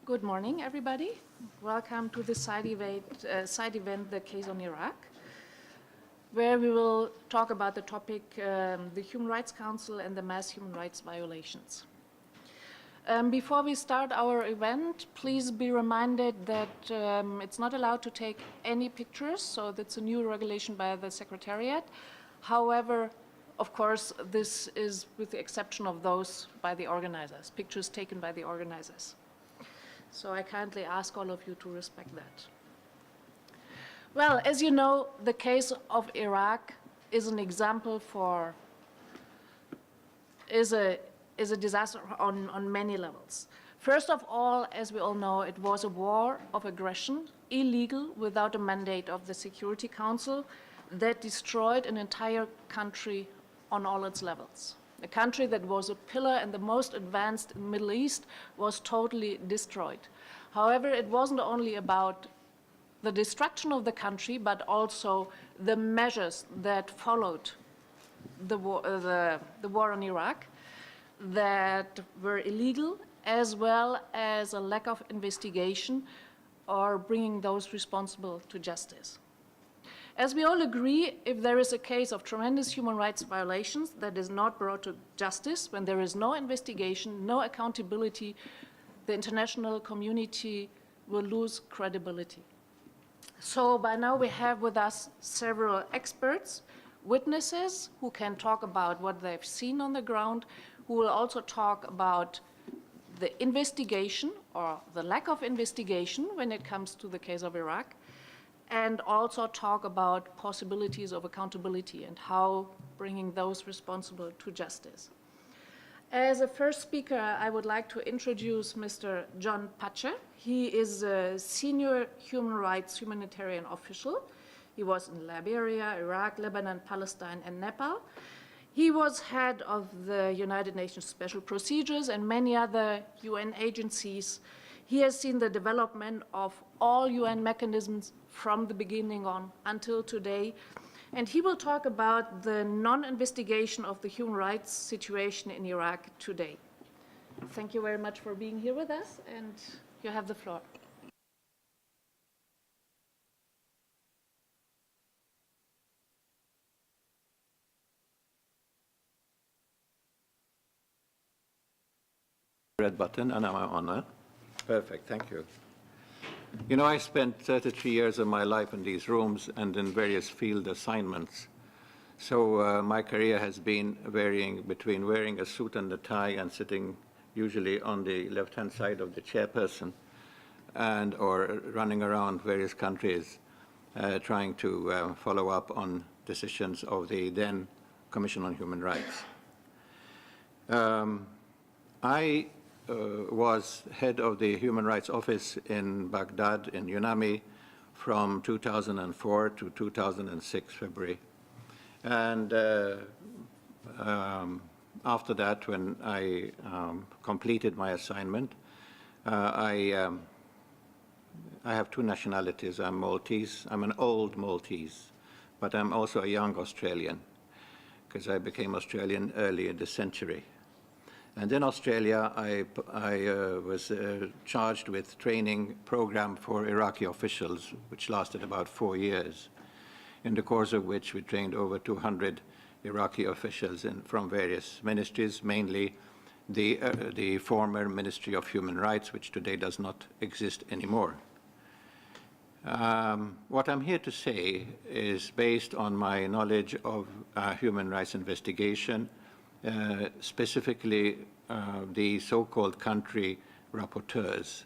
Good morning, everybody. Welcome to this side event, The Case on Iraq, where we will talk about the topic, the Human Rights Council and the mass human rights violations. Before we start our event, please be reminded that it's not allowed to take any pictures, so that's a new regulation by the Secretariat. However, of course, this is with the exception of those by the organizers, pictures taken by the organizers. So I kindly ask all of you to respect that. Well, as you know, the case of Iraq is an example is a disaster on many levels. First of all, as we all know, it was a war of aggression, illegal, without a mandate of the Security Council, that destroyed an entire country on all its levels. A country that was a pillar and the most advanced in the Middle East was totally destroyed. However, it wasn't only about the destruction of the country, but also the measures that followed the war on Iraq that were illegal, as well as a lack of investigation or bringing those responsible to justice. As we all agree, if there is a case of tremendous human rights violations that is not brought to justice, when there is no investigation, no accountability, the international community will lose credibility. So by now we have with us several experts, witnesses who can talk about what they've seen on the ground, who will also talk about the investigation or the lack of investigation when it comes to the case of Iraq, and also talk about possibilities of accountability and how bringing those responsible to justice. As a first speaker, I would like to introduce Mr. John Pacher. He is a senior human rights humanitarian official. He was in Liberia, Iraq, Lebanon, Palestine, and Nepal. He was head of the United Nations Special Procedures and many other UN agencies. He has seen the development of all UN mechanisms from the beginning on until today. And he will talk about the non-investigation of the human rights situation in Iraq today. Thank you very much for being here with us, and you have the floor. Red button, and I'm on it. Perfect, thank you. You know, I spent 33 years of my life in these rooms and in various field assignments. So my career has been varying between wearing a suit and a tie and sitting usually on the left-hand side of the chairperson or running around various countries trying to follow up on decisions of the then Commission on Human Rights. I was head of the Human Rights Office in Baghdad, in UNAMI, from 2004 to 2006, February. And after that, when I completed my assignment, I have two nationalities. I'm Maltese. I'm an old Maltese, but I'm also a young Australian, because I became Australian early in the century. And in Australia, I was charged with training program for Iraqi officials, which lasted about 4 years, in the course of which we trained over 200 Iraqi officials from various ministries, mainly the former Ministry of Human Rights, which today does not exist anymore. What I'm here to say is based on my knowledge of human rights investigation, specifically the so-called country rapporteurs.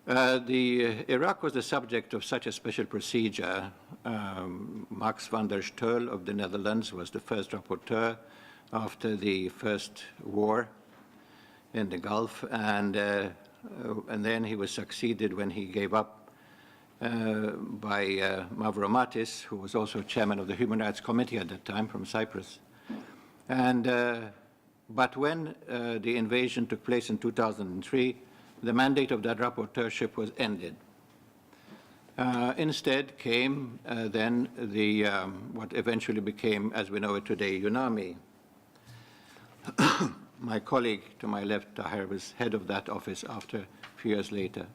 Iraq was the subject of such a special procedure. Max van der Stoel of the Netherlands was the first rapporteur after the first war in the Gulf, and then he was succeeded when he gave up by Mavromatis, who was also chairman of the Human Rights Committee at that time from Cyprus. But when the invasion took place in 2003, the mandate of that rapporteurship was ended. Instead came then what eventually became, as we know it today, UNAMI. My colleague to my left, Tahir, was head of that office after a few years later.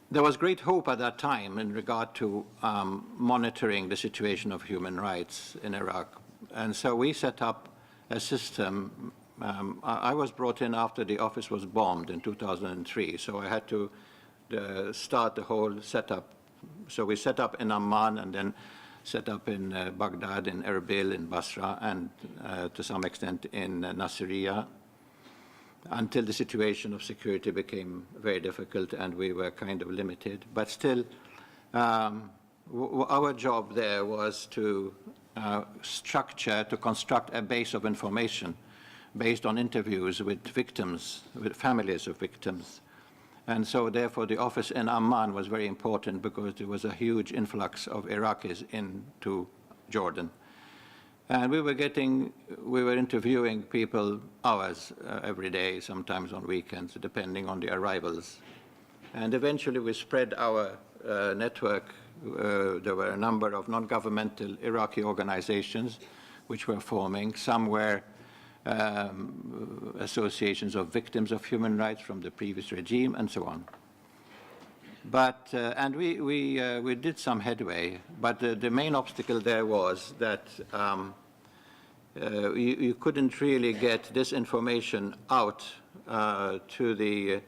There was great hope at that time in regard to monitoring the situation of human rights in Iraq. And so we set up a system. I was brought in after the office was bombed in 2003, so I had to start the whole setup. So we set up in Amman and then set up in Baghdad, in Erbil, in Basra, and to some extent in Nasiriyah, until the situation of security became very difficult and we were kind of limited. But still, our job there was to construct a base of information based on interviews with victims, with families of victims. And so therefore the office in Amman was very important because there was a huge influx of Iraqis into Jordan. And we were interviewing people hours every day, sometimes on weekends, depending on the arrivals. And eventually we spread our network. There were a number of non-governmental Iraqi organizations which were forming. Some were associations of victims of human rights from the previous regime, and so on. But, and we did some headway, but the main obstacle there was that you couldn't really get this information out to the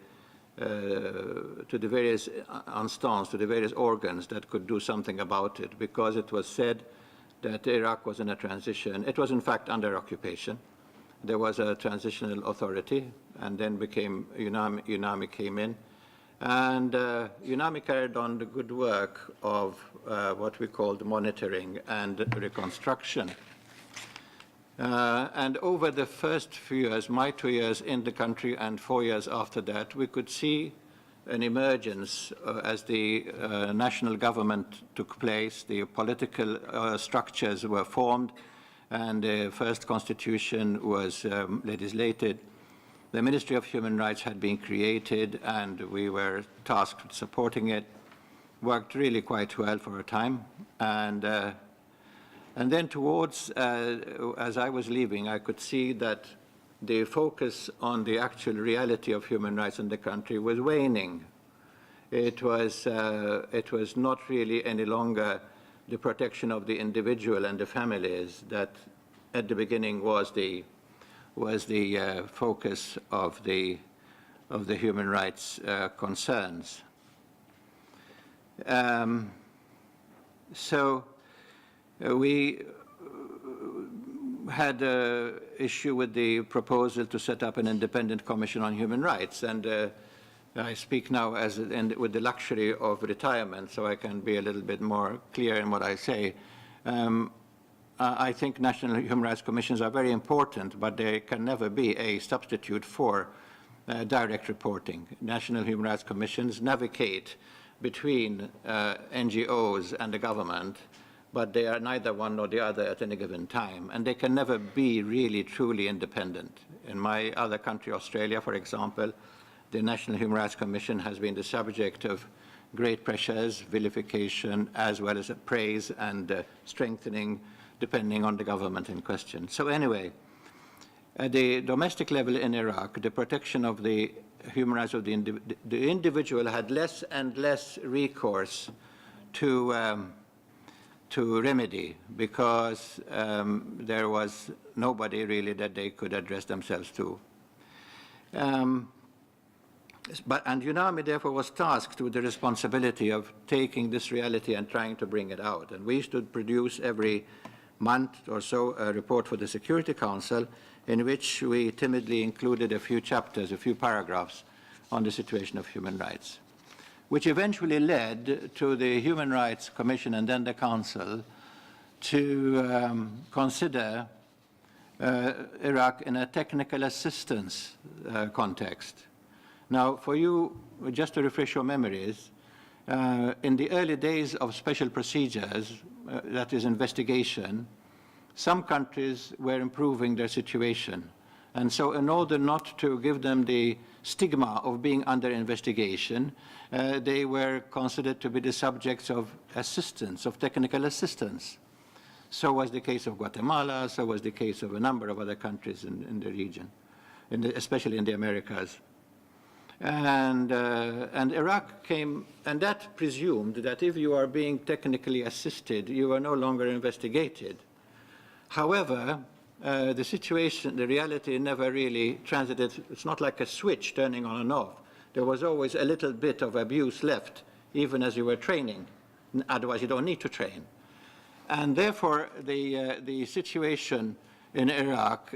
various instances, to the various organs that could do something about it, because it was said that Iraq was in a transition. It was in fact under occupation. There was a transitional authority, and then UNAMI came in. And UNAMI carried on the good work of what we called monitoring and reconstruction. And over the first few years, my 2 years in the country and 4 years after that, we could see an emergence as the national government took place, the political structures were formed, and the first constitution was legislated. The Ministry of Human Rights had been created, and we were tasked with supporting it. Worked really quite well for a time. And then towards, as I was leaving, I could see that the focus on the actual reality of human rights in the country was waning. It was not really any longer the protection of the individual and the families that at the beginning was the focus of the human rights concerns. So we had an issue with the proposal to set up an independent commission on human rights, and I speak now with the luxury of retirement, so I can be a little bit more clear in what I say. I think national human rights commissions are very important, but they can never be a substitute for direct reporting. National human rights commissions navigate between NGOs and the government, but they are neither one nor the other at any given time, and they can never be really truly independent. In my other country, Australia, for example, the National Human Rights Commission has been the subject of great pressures, vilification, as well as praise and strengthening, depending on the government in question. So anyway, at the domestic level in Iraq, the protection of the human rights of the individual had less and less recourse to remedy, because there was nobody really that they could address themselves to. And UNAMI therefore was tasked with the responsibility of taking this reality and trying to bring it out. And we used to produce every month or so a report for the Security Council in which we timidly included a few chapters, a few paragraphs on the situation of human rights, which eventually led to the Human Rights Commission and then the Council to consider Iraq in a technical assistance context. Now, for you, just to refresh your memories, in the early days of special procedures, that is investigation, some countries were improving their situation. And so in order not to give them the stigma of being under investigation, they were considered to be the subjects of assistance, of technical assistance. So was the case of Guatemala, so was the case of a number of other countries in the region, especially in the Americas. And Iraq came, and that presumed that if you are being technically assisted, you are no longer investigated. However, the situation, the reality never really transited. It's not like a switch turning on and off. There was always a little bit of abuse left, even as you were training. Otherwise, you don't need to train. And therefore, the situation in Iraq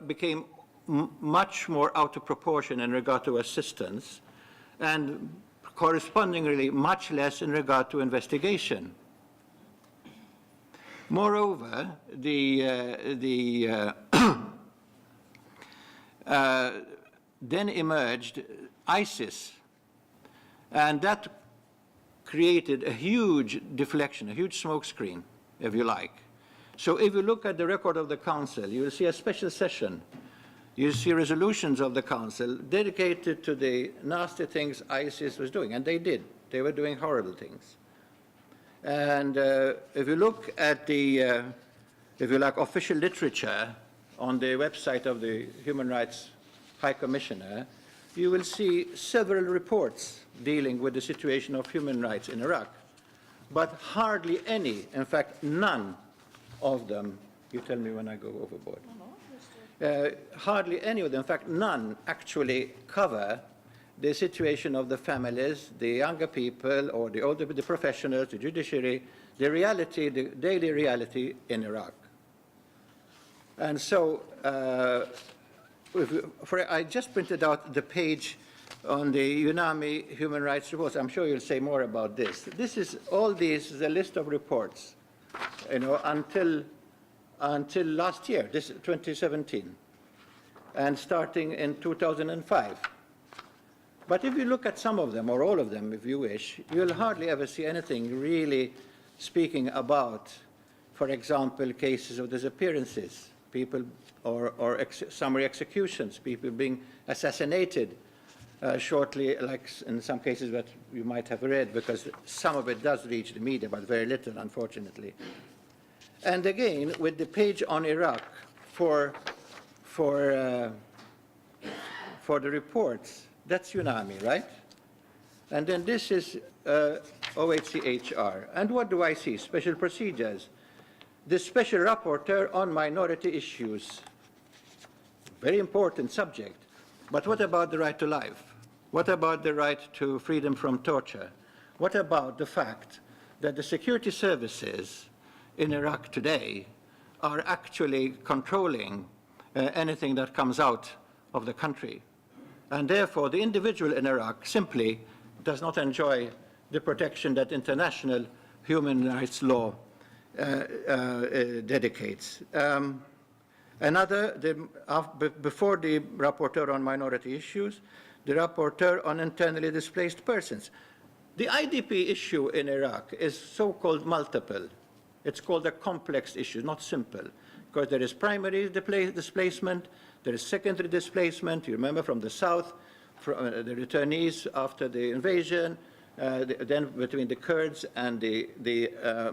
became much more out of proportion in regard to assistance, and correspondingly much less in regard to investigation. Moreover, then emerged ISIS, and that created a huge deflection, a huge smokescreen, if you like. So if you look at the record of the Council, you will see a special session. You see resolutions of the Council dedicated to the nasty things ISIS was doing, and they did. They were doing horrible things. And if you look at the, if you like, official literature on the website of the Human Rights High Commissioner, you will see several reports dealing with the situation of human rights in Iraq. But hardly any, in fact, none of them, you tell me when I go overboard. Hardly any of them, in fact, none actually cover the situation of the families, the younger people, or the older, the professionals, the judiciary, the reality, the daily reality in Iraq. And so, I just printed out the page on the UNAMI human rights reports. I'm sure you'll say more about this. This is is a list of reports, until last year, this 2017, and starting in 2005. But if you look at some of them, or all of them, if you wish, you'll hardly ever see anything really speaking about, for example, cases of disappearances, people, or summary executions, people being assassinated shortly, like in some cases that you might have read, because some of it does reach the media, but very little, unfortunately. And again, with the page on Iraq for the reports, that's UNAMI, right? And then this is OHCHR. And what do I see? Special procedures. The Special Rapporteur on minority issues. Very important subject. But what about the right to life? What about the right to freedom from torture? What about the fact that the security services in Iraq today are actually controlling anything that comes out of the country? And therefore, the individual in Iraq simply does not enjoy the protection that international human rights law dedicates. Before the rapporteur on minority issues, the rapporteur on internally displaced persons. The IDP issue in Iraq is so-called multiple. It's called a complex issue, not simple, because there is primary displacement, there is secondary displacement, you remember, from the south, from the returnees after the invasion, then between the Kurds and the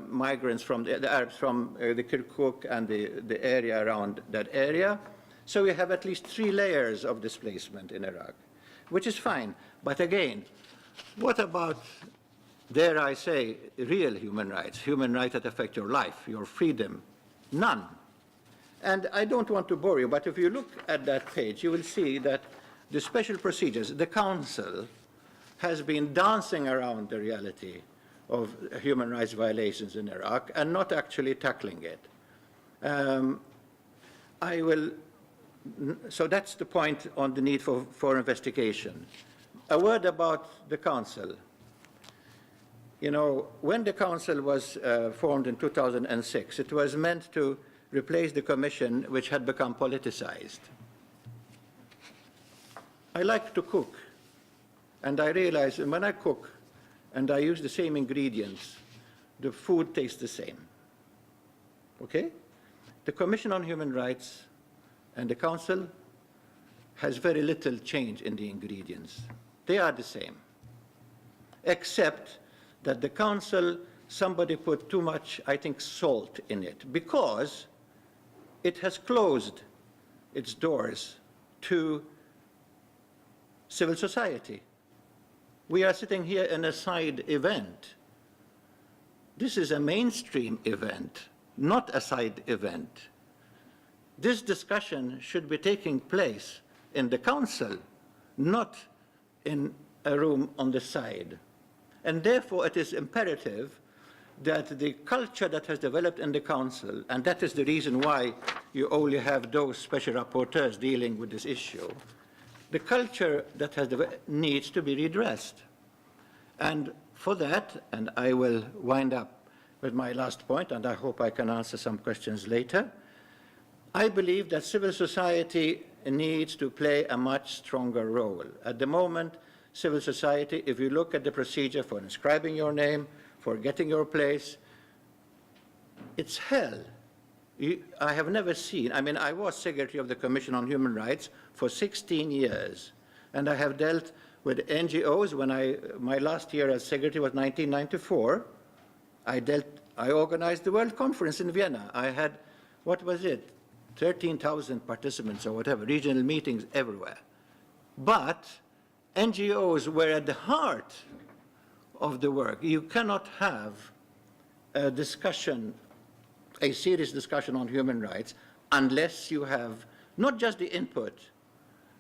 migrants from the Arabs from the Kirkuk and the area around that area. So we have at least 3 layers of displacement in Iraq, which is fine. But again, what about, dare I say, real human rights that affect your life, your freedom? None. And I don't want to bore you, but if you look at that page, you will see that the special procedures, the Council has been dancing around the reality of human rights violations in Iraq and not actually tackling it. So that's the point on the need for investigation. A word about the Council. When the Council was formed in 2006, it was meant to replace the Commission, which had become politicized. I like to cook, and I realize when I cook and I use the same ingredients, the food tastes the same. Okay? The Commission on Human Rights and the Council has very little change in the ingredients. They are the same, except that the Council somebody put too much, I think, salt in it, because it has closed its doors to civil society. We are sitting here in a side event. This is a mainstream event, not a side event. This discussion should be taking place in the Council, not in a room on the side. And therefore, it is imperative that the culture that has developed in the Council, and that is the reason why you only have those special rapporteurs dealing with this issue, the culture that has developed needs to be redressed. And for that, and I will wind up with my last point, and I hope I can answer some questions later, I believe that civil society needs to play a much stronger role. At the moment, civil society, if you look at the procedure for inscribing your name, for getting your place, it's hell. I have never seen, I mean, I was Secretary of the Commission on Human Rights for 16 years, and I have dealt with NGOs. When my last year as Secretary was 1994, I organized the World Conference in Vienna. I had, what was it, 13,000 participants or whatever, regional meetings everywhere. But NGOs were at the heart of the work. You cannot have a discussion, a serious discussion on human rights, unless you have not just the input,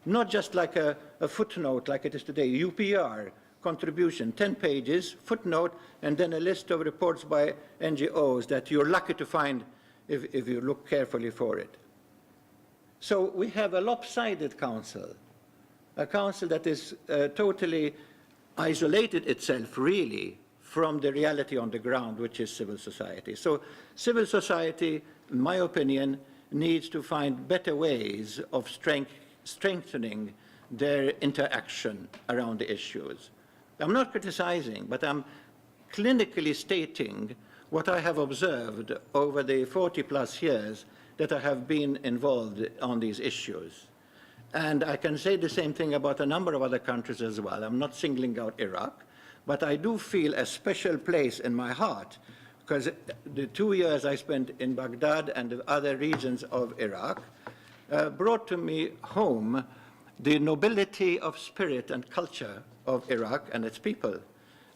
not just like a footnote like it is today, UPR, contribution, 10 pages, footnote, and then a list of reports by NGOs that you're lucky to find if you look carefully for it. So we have a lopsided council, a council that is totally isolated itself, really, from the reality on the ground, which is civil society. So civil society, in my opinion, needs to find better ways of strengthening their interaction around the issues. I'm not criticizing, but I'm clinically stating what I have observed over the 40-plus years that I have been involved on these issues. And I can say the same thing about a number of other countries as well. I'm not singling out Iraq, but I do feel a special place in my heart, because the 2 years I spent in Baghdad and the other regions of Iraq brought to me home the nobility of spirit and culture of Iraq and its people,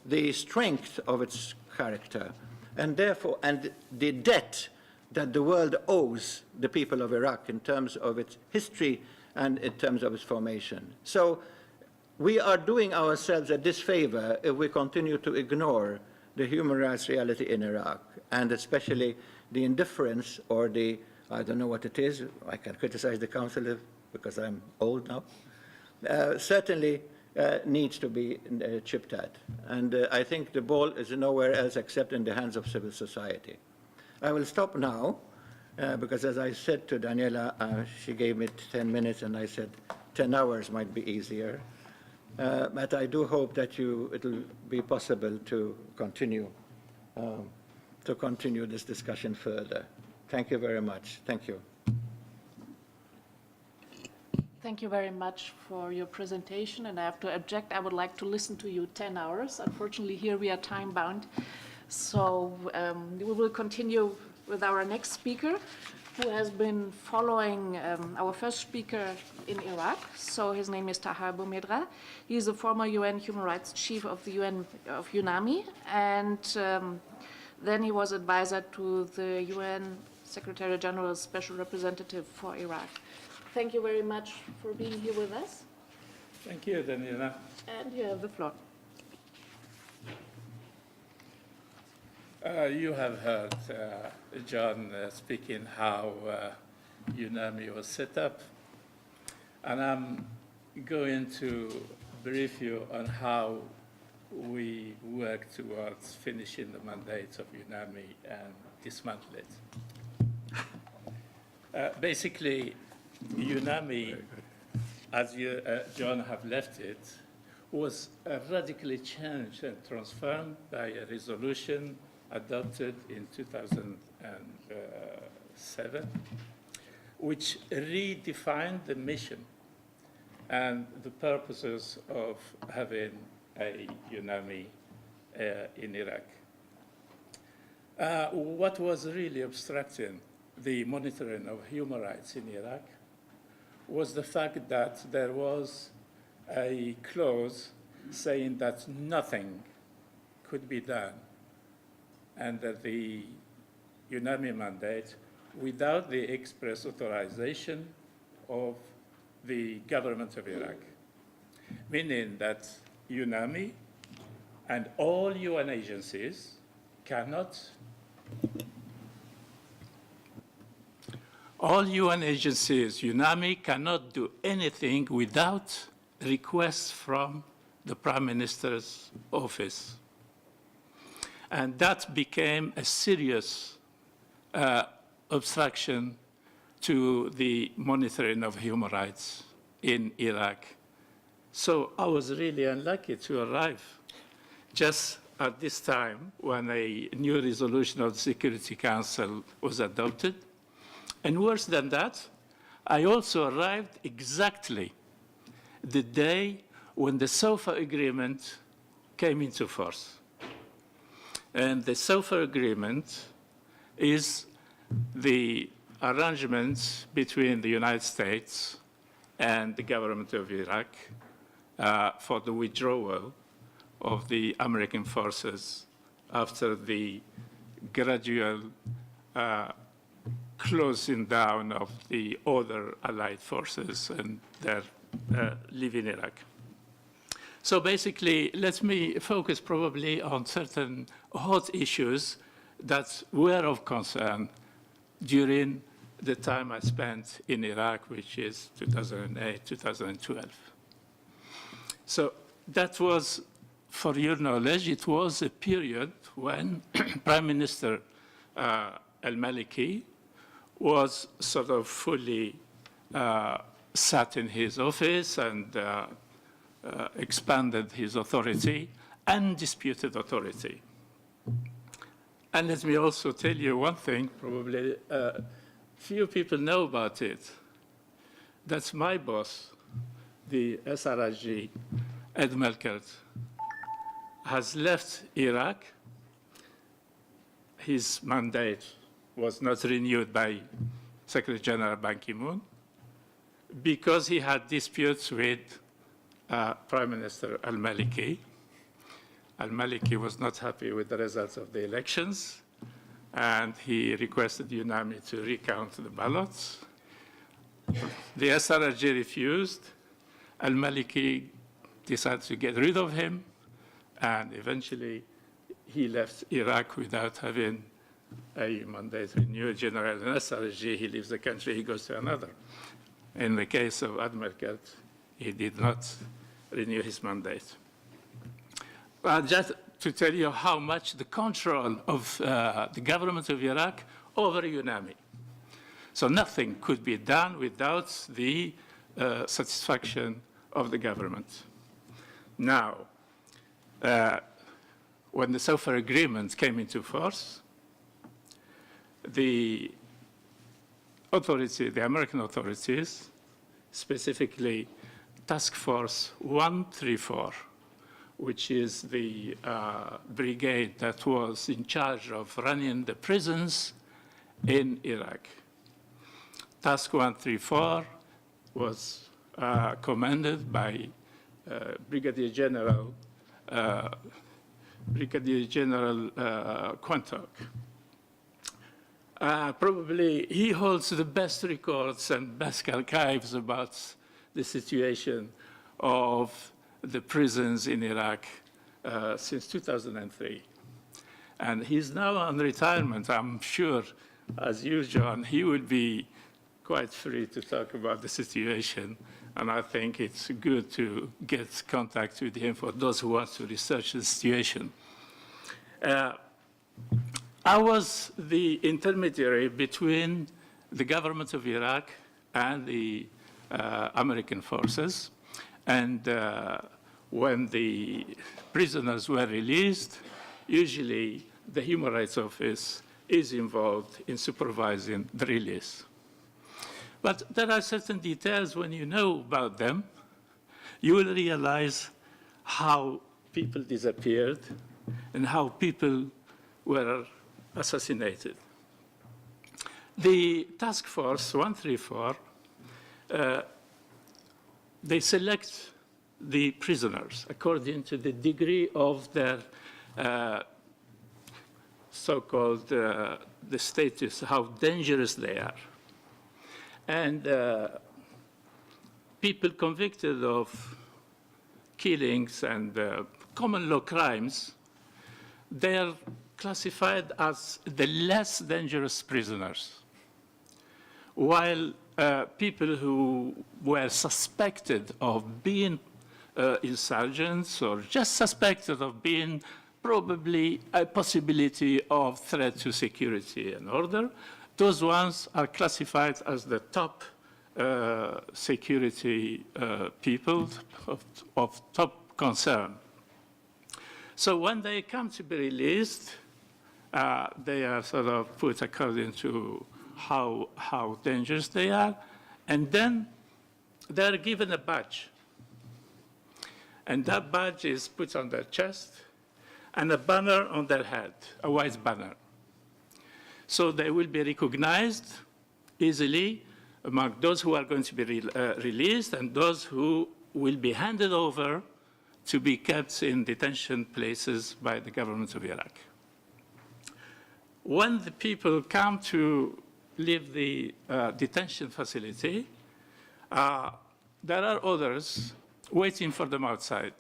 the strength of its character, and therefore, and the debt that the world owes the people of Iraq in terms of its history and in terms of its formation. So we are doing ourselves a disfavor if we continue to ignore the human rights reality in Iraq, and especially the indifference or the, I don't know what it is, I can criticize the council because I'm old now, certainly needs to be chipped at. And I think the ball is nowhere else except in the hands of civil society. I will stop now, because as I said to Daniela, she gave me 10 minutes, and I said 10 hours might be easier. But I do hope that it'll be possible to continue this discussion further. Thank you very much. Thank you. Thank you very much for your presentation, and I have to object. I would like to listen to you 10 hours. Unfortunately, here we are time-bound. So we will continue with our next speaker, who has been following our first speaker in Iraq. So his name is Taha Boumedra. He is a former UN Human Rights Chief of the UN of UNAMI, and then he was advisor to the UN Secretary General's Special Representative for Iraq. Thank you very much for being here with us. Thank you, Daniela. And you have the floor. You have heard John speaking how UNAMI was set up, and I'm going to brief you on how we work towards finishing the mandate of UNAMI and dismantle it. Basically, UNAMI, as you, John, have left it, was radically changed and transformed by a resolution adopted in 2007, which redefined the mission and the purposes of having a UNAMI in Iraq. What was really obstructing the monitoring of human rights in Iraq was the fact that there was a clause saying that nothing could be done under the UNAMI mandate without the express authorization of the government of Iraq, meaning that UNAMI and all UN agencies cannot, all UN agencies, UNAMI cannot do anything without requests from the Prime Minister's office. And that became a serious obstruction to the monitoring of human rights in Iraq. So I was really unlucky to arrive just at this time when a new resolution of the Security Council was adopted. And worse than that, I also arrived exactly the day when the SOFA agreement came into force. And the SOFA agreement is the arrangement between the United States and the government of Iraq for the withdrawal of the American forces after the gradual closing down of the other allied forces and their leaving Iraq. So basically, let me focus probably on certain hot issues that were of concern during the time I spent in Iraq, which is 2008, 2012. So that was, for your knowledge, it was a period when Prime Minister al-Maliki was sort of fully sat in his office and expanded his authority, undisputed authority. And let me also tell you one thing, probably few people know about it. That's my boss, the SRIG, Ed Melkert, has left Iraq. His mandate was not renewed by Secretary General Ban Ki-moon because he had disputes with Prime Minister al-Maliki. Al-Maliki was not happy with the results of the elections, and he requested UNAMI to recount the ballots. The SRG refused. Al-Maliki decided to get rid of him, and eventually he left Iraq without having a mandate renewed. General in SRG, he leaves the country, he goes to another. In the case of Melkert, he did not renew his mandate. Just to tell you how much the control of the government of Iraq over UNAMI. So nothing could be done without the satisfaction of the government. Now, when the SOFA agreement came into force, the authority, the American authorities, specifically Task Force 134, which is the brigade that was in charge of running the prisons in Iraq. Task 134 was commanded by Brigadier General Quantock. Probably he holds the best records and best archives about the situation of the prisons in Iraq since 2003. And he's now on retirement. I'm sure, as you, John, he will be quite free to talk about the situation. And I think it's good to get contact with him for those who want to research the situation. I was the intermediary between the government of Iraq and the American forces. And when the prisoners were released, usually the Human Rights Office is involved in supervising the release. But there are certain details when you know about them, you will realize how people disappeared and how people were assassinated. The task force 134, they select the prisoners according to the degree of their so-called the status, how dangerous they are. And people convicted of killings and common law crimes, they are classified as the less dangerous prisoners, while people who were suspected of being insurgents or just suspected of being probably a possibility of threat to security and order, those ones are classified as the top security people of top concern. So when they come to be released, they are sort of put according to how dangerous they are, and then they're given a badge. And that badge is put on their chest and a banner on their head, a white banner. So they will be recognized easily among those who are going to be released and those who will be handed over to be kept in detention places by the government of Iraq. When the people come to leave the detention facility, there are others waiting for them outside.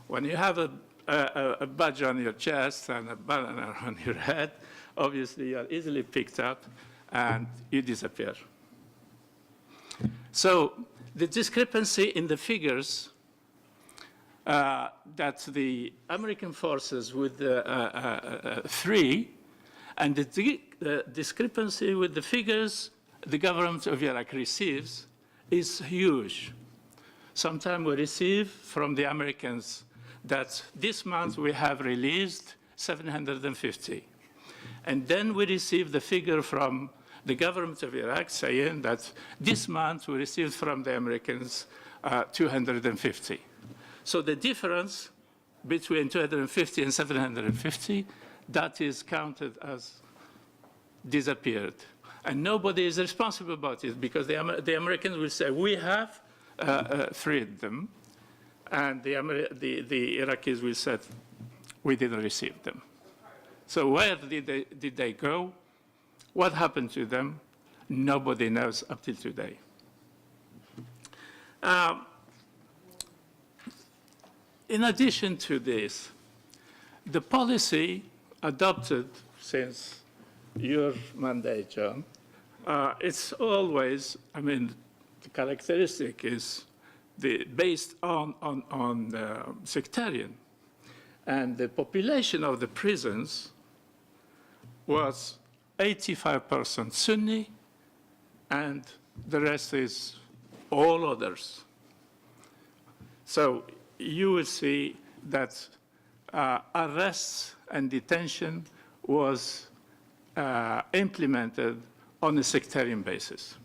When you have a badge on your chest and a banner on your head, obviously you are easily picked up and you disappear. So the discrepancy in the figures that the American forces would free and the discrepancy with the figures the government of Iraq receives is huge. Sometimes we receive from the Americans that this month we have released 750. And then we receive the figure from the government of Iraq saying that this month we received from the Americans 250. So the difference between 250 and 750, that is counted as disappeared. And nobody is responsible about it because the Americans will say, we have freed them. And the Iraqis will say, we didn't receive them. So where did they go? What happened to them? Nobody knows up till today. In addition to this, the policy adopted since your mandate, John, it's always, I mean, the characteristic is based on sectarian. And the population of the prisons was 85% Sunni, and the rest is all others. So you will see that arrests and detention was implemented on a sectarian basis.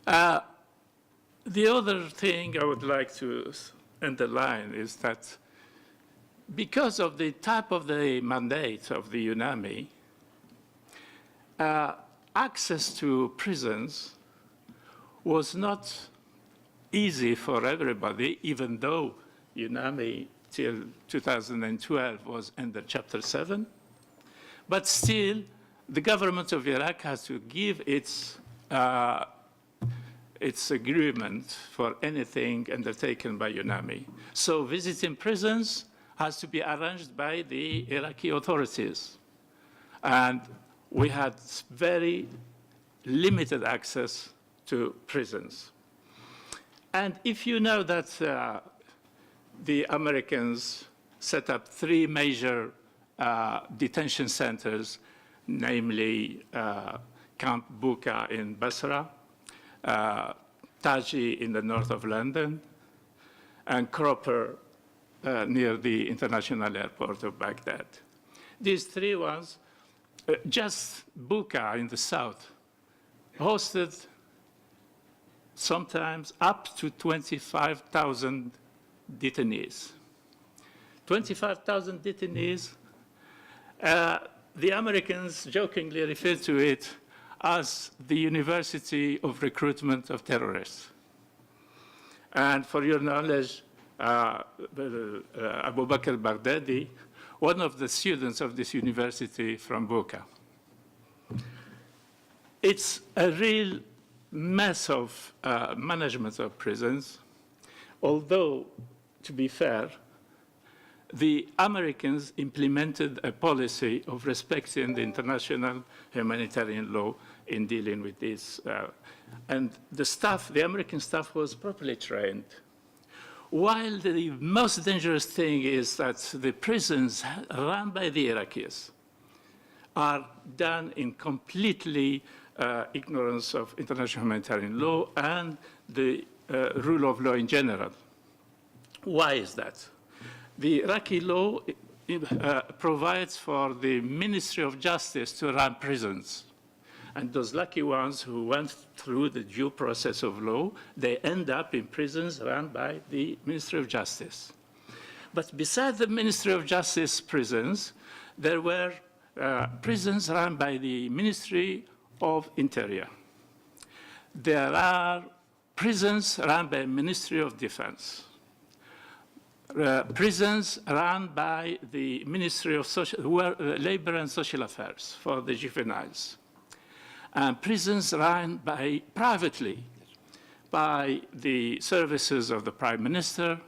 The other thing I would like to underline is that because of the type of the mandate of the UNAMI, access to prisons was not easy for everybody, even though UNAMI till 2012 was under Chapter 7. But still, the government of Iraq has to give its agreement for anything undertaken by UNAMI. So visiting prisons has to be arranged by the Iraqi authorities. And we had very limited access to prisons. And if you know that the Americans set up 3 major detention centers, namely Camp Buka in Basra, Taji in the north of London, and Cropper near the international airport of Baghdad. These 3 ones, just Buka in the south, hosted sometimes up to 25,000 detainees. 25,000 detainees, The Americans jokingly refer to it as the University of Recruitment of Terrorists. And for your knowledge, Abu Bakr Baghdadi, one of the students of this university from Boca. It's a real mess of management of prisons, although, to be fair, the Americans implemented a policy of respecting the international humanitarian law in dealing with this. And the staff, the American staff, was properly trained. While the most dangerous thing is that the prisons run by the Iraqis are done in completely ignorance of international humanitarian law and the rule of law in general. Why is that? The Iraqi law provides for the Ministry of Justice to run prisons. And those lucky ones who went through the due process of law, they end up in prisons run by the Ministry of Justice. But besides the Ministry of Justice prisons, there were prisons run by the Ministry of Interior. There are prisons run by the Ministry of Defense. Prisons run by the Ministry of Labor and Social Affairs for the juveniles. And prisons run privately by the services of the Prime Minister,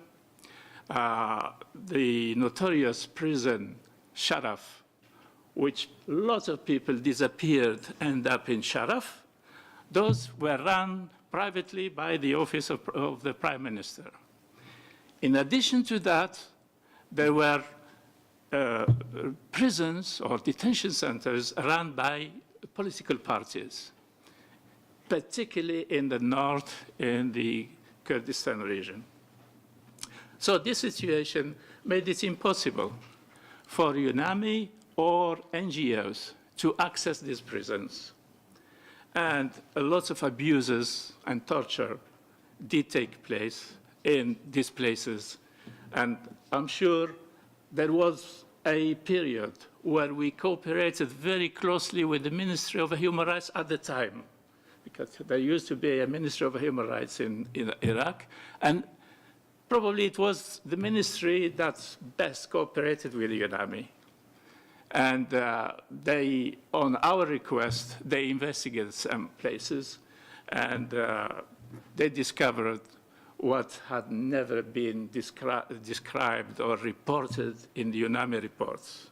the notorious prison Sharaf, which lots of people disappeared, end up in Sharaf. Those were run privately by the office of the Prime Minister. In addition to that, there were prisons or detention centers run by political parties, particularly in the north, in the Kurdistan region. So this situation made it impossible for UNAMI or NGOs to access these prisons. And lots of abuses and torture did take place in these places. And I'm sure there was a period where we cooperated very closely with the Ministry of Human Rights at the time, because there used to be a Ministry of Human Rights in Iraq, and probably it was the ministry that best cooperated with UNAMI. And they, on our request, they investigated some places, and they discovered what had never been described or reported in the UNAMI reports.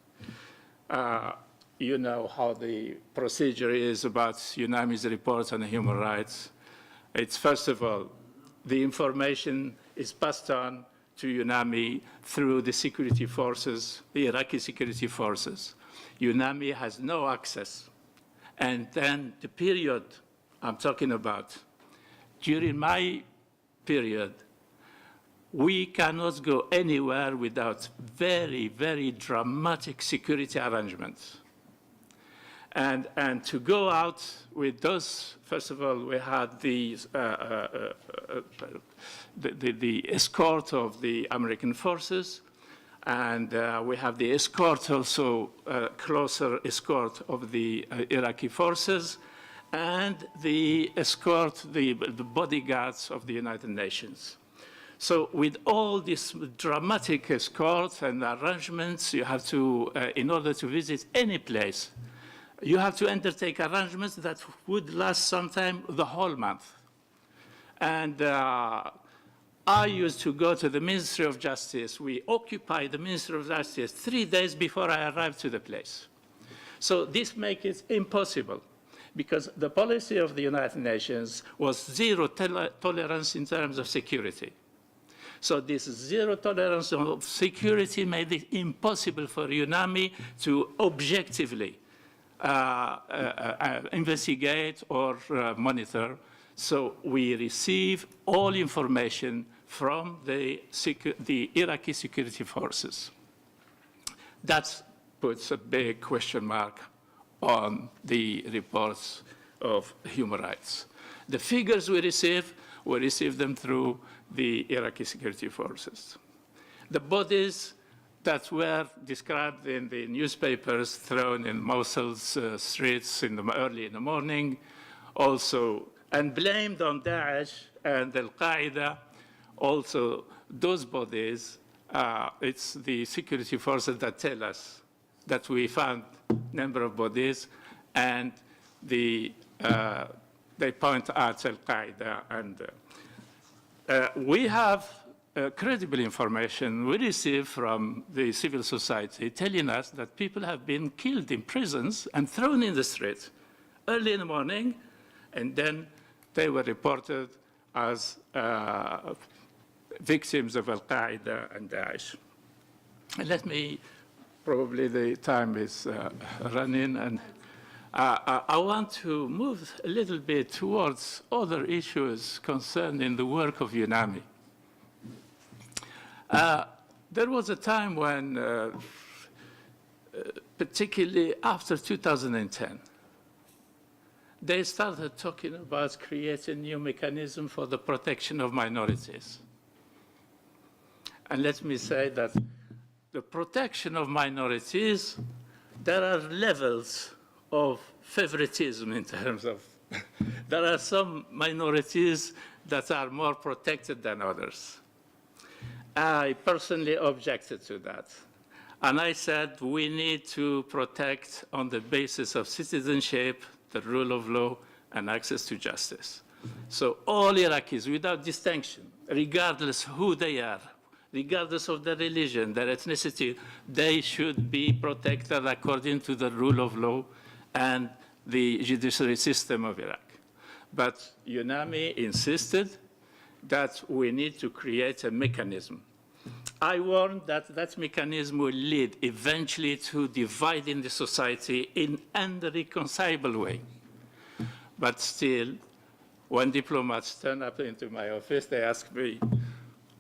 You know how the procedure is about UNAMI's reports on human rights. It's, first of all, the information is passed on to UNAMI through the security forces, the Iraqi security forces. UNAMI has no access. And then the period I'm talking about, during my period, we cannot go anywhere without very, very dramatic security arrangements. And to go out with those, first of all, we had the escort of the American forces, and we have the escort also, closer escort of the Iraqi forces, and the escort, the bodyguards of the United Nations. So with all this dramatic escort and arrangements, you have to, in order to visit any place, you have to undertake arrangements that would last sometime the whole month. And I used to go to the Ministry of Justice. We occupied the Ministry of Justice 3 days before I arrived to the place. So this makes it impossible, because the policy of the United Nations was zero tolerance in terms of security. So this zero tolerance of security made it impossible for UNAMI to objectively investigate or monitor. So we receive all information from the Iraqi security forces. That puts a big question mark on the reports of human rights. The figures we receive them through the Iraqi security forces. The bodies that were described in the newspapers thrown in Mosul's streets early in the morning, also, and blamed on Daesh and Al-Qaeda. Also, those bodies, it's the security forces that tell us that we found a number of bodies, and they point at Al-Qaeda. And we have credible information we receive from the civil society telling us that people have been killed in prisons and thrown in the street early in the morning, and then they were reported as victims of Al-Qaeda and Daesh. And let me, probably the time is running, and I want to move a little bit towards other issues concerning the work of UNAMI. There was a time when, particularly after 2010, they started talking about creating a new mechanism for the protection of minorities. And let me say that the protection of minorities, there are levels of favoritism in terms of, there are some minorities that are more protected than others. I personally objected to that. And I said we need to protect on the basis of citizenship, the rule of law, and access to justice. So all Iraqis, without distinction, regardless who they are, regardless of their religion, their ethnicity, they should be protected according to the rule of law and the judiciary system of Iraq. But UNAMI insisted that we need to create a mechanism. I warned that that mechanism will lead eventually to dividing the society in an irreconcilable way. But still, when diplomats turn up into my office, they ask me,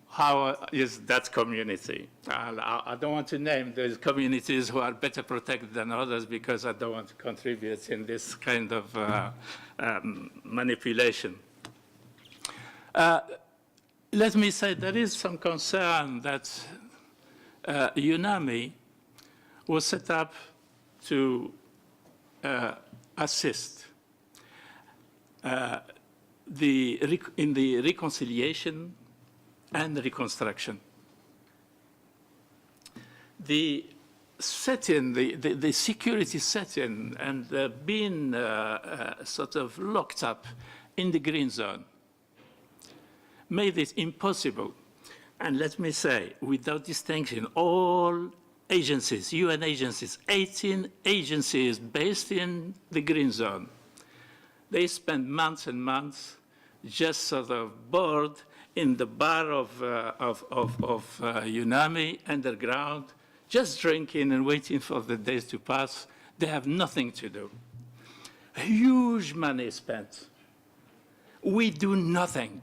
how is that community? I don't want to name those communities who are better protected than others because I don't want to contribute in this kind of manipulation. Let me say there is some concern that UNAMI was set up to assist in the reconciliation and reconstruction. The setting, the security setting, and being sort of locked up in the green zone made it impossible. And let me say, without distinction, all agencies, UN agencies, 18 agencies based in the green zone, they spent months and months just sort of bored in the bar of UNAMI underground, just drinking and waiting for the days to pass. They have nothing to do. Huge money spent. We do nothing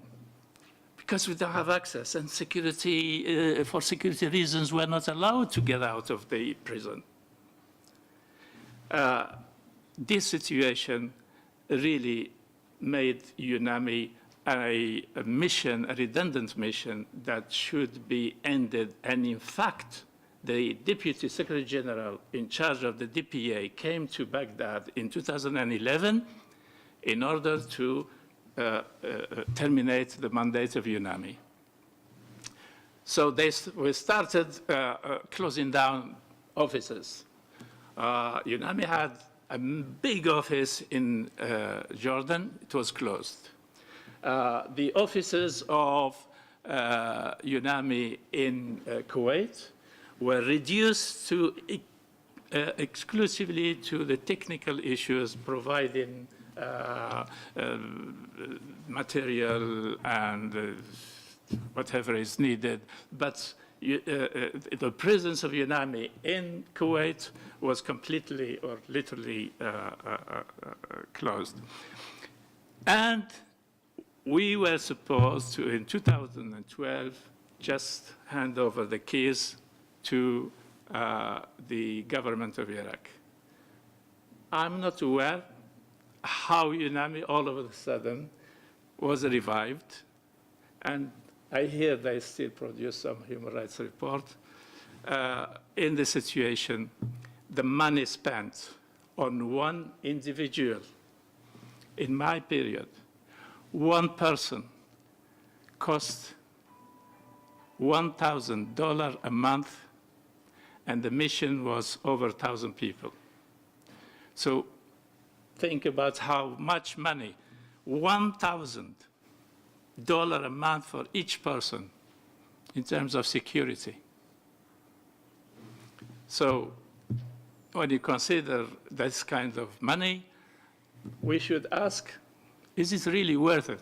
because we don't have access, and security, for security reasons, we're not allowed to get out of the prison. This situation really made UNAMI a mission, a redundant mission that should be ended. And in fact, the Deputy Secretary General in charge of the DPA came to Baghdad in 2011 in order to terminate the mandate of UNAMI. So we started closing down offices. UNAMI had a big office in Jordan. It was closed. The offices of UNAMI in Kuwait were reduced to exclusively to the technical issues, providing material and whatever is needed. But the presence of UNAMI in Kuwait was completely or literally closed. And we were supposed to, in 2012, just hand over the keys to the government of Iraq. I'm not aware how UNAMI all of a sudden was revived, and I hear they still produce some human rights report. in the situation, the money spent on one individual, in my period, one person cost $1,000 a month, and the mission was over 1,000 people. So think about how much money, $1,000 a month for each person in terms of security. So when you consider this kind of money, we should ask, is it really worth it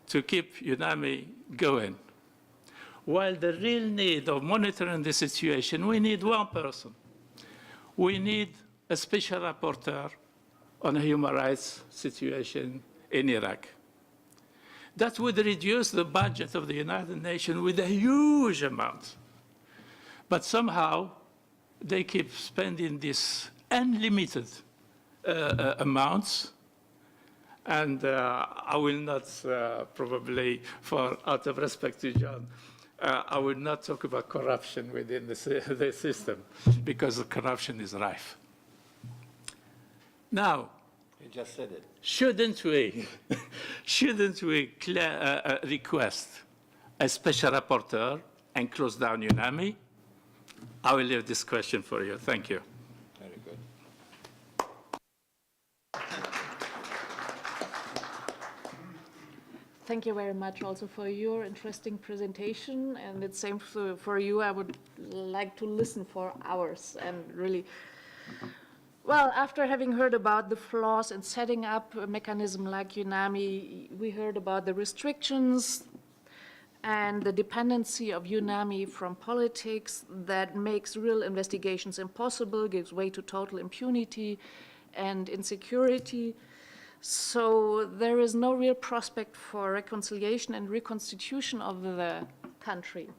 to keep UNAMI going? While the real need of monitoring the situation, we need one person. We need a special rapporteur on a human rights situation in Iraq. That would reduce the budget of the United Nations with a huge amount. But somehow, they keep spending these unlimited amounts. And I will not probably, out of respect to John, I will not talk about corruption within the system, because the corruption is rife. Now, You just said it. shouldn't we request a special rapporteur and close down UNAMI? I will leave this question for you. Thank you. Very good. Thank you very much also for your interesting presentation. And it's same for you. I would like to listen for hours and really. Well, after having heard about the flaws in setting up a mechanism like UNAMI, we heard about the restrictions and the dependency of UNAMI from politics that makes real investigations impossible, gives way to total impunity and insecurity. So there is no real prospect for reconciliation and reconstitution of the country.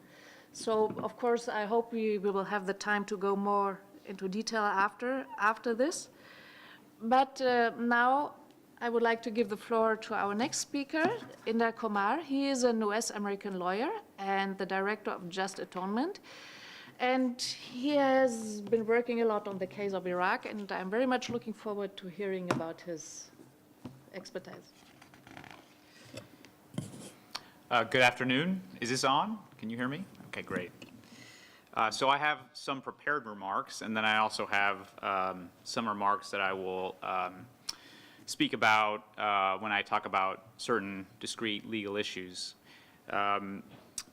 So, of course, I hope we will have the time to go more into detail after this. But now I would like to give the floor to our next speaker, Inder Kumar. He is an US-American lawyer and the director of Just Atonement. And he has been working a lot on the case of Iraq, and I'm very much looking forward to hearing about his expertise. Good afternoon. Is this on? Can you hear me? Okay, great. So I have some prepared remarks, and then I also have some remarks that I will speak about when I talk about certain discrete legal issues.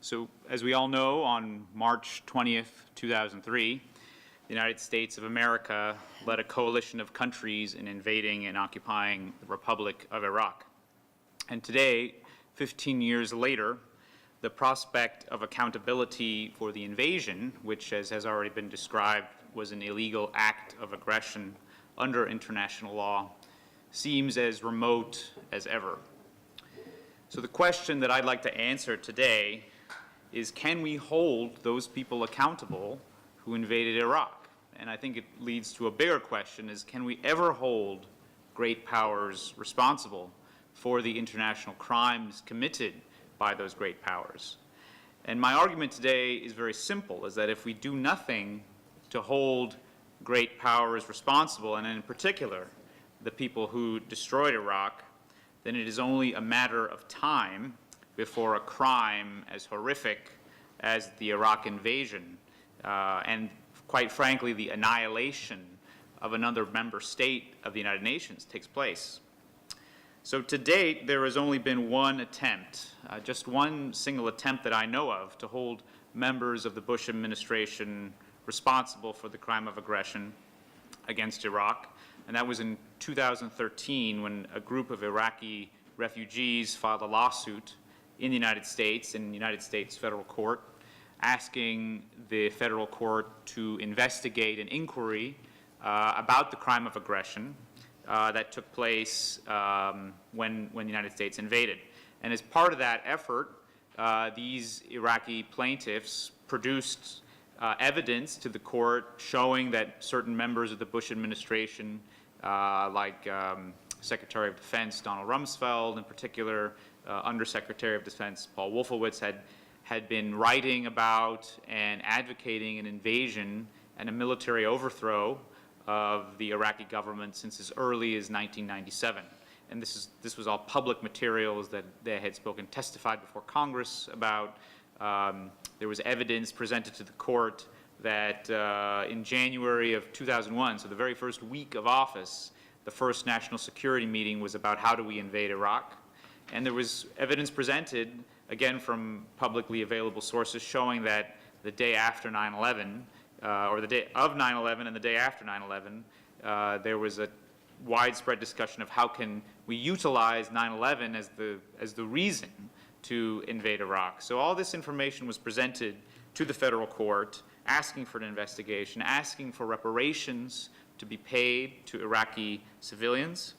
So as we all know, on March 20th, 2003, the United States of America led a coalition of countries in invading and occupying the Republic of Iraq. And today, 15 years later, the prospect of accountability for the invasion, which, as has already been described, was an illegal act of aggression under international law, seems as remote as ever. So the question that I'd like to answer today is, can we hold those people accountable who invaded Iraq? And I think it leads to a bigger question, is can we ever hold great powers responsible for the international crimes committed by those great powers? And my argument today is very simple, is that if we do nothing to hold great powers responsible, and in particular the people who destroyed Iraq, then it is only a matter of time before a crime as horrific as the Iraq invasion and, quite frankly, the annihilation of another member state of the United Nations takes place. So to date, there has only been one attempt, just one single attempt that I know of, to hold members of the Bush administration responsible for the crime of aggression against Iraq. And that was in 2013 when a group of Iraqi refugees filed a lawsuit in the United States, in the United States federal court, asking the federal court to investigate an inquiry about the crime of aggression that took place when the United States invaded. And as part of that effort, these Iraqi plaintiffs produced evidence to the court showing that certain members of the Bush administration, like Secretary of Defense Donald Rumsfeld in particular, Undersecretary of Defense Paul Wolfowitz, had been writing about and advocating an invasion and a military overthrow of the Iraqi government since as early as 1997. And this was all public materials that they had testified before Congress about. There was evidence presented to the court that in January of 2001, so the very first week of office, the first national security meeting was about how do we invade Iraq. And there was evidence presented, again from publicly available sources, showing that the day after 9/11, or the day of 9/11 and the day after 9/11, there was a widespread discussion of how can we utilize 9/11 as the reason to invade Iraq. So all this information was presented to the federal court, asking for an investigation, asking for reparations to be paid to Iraqi civilians.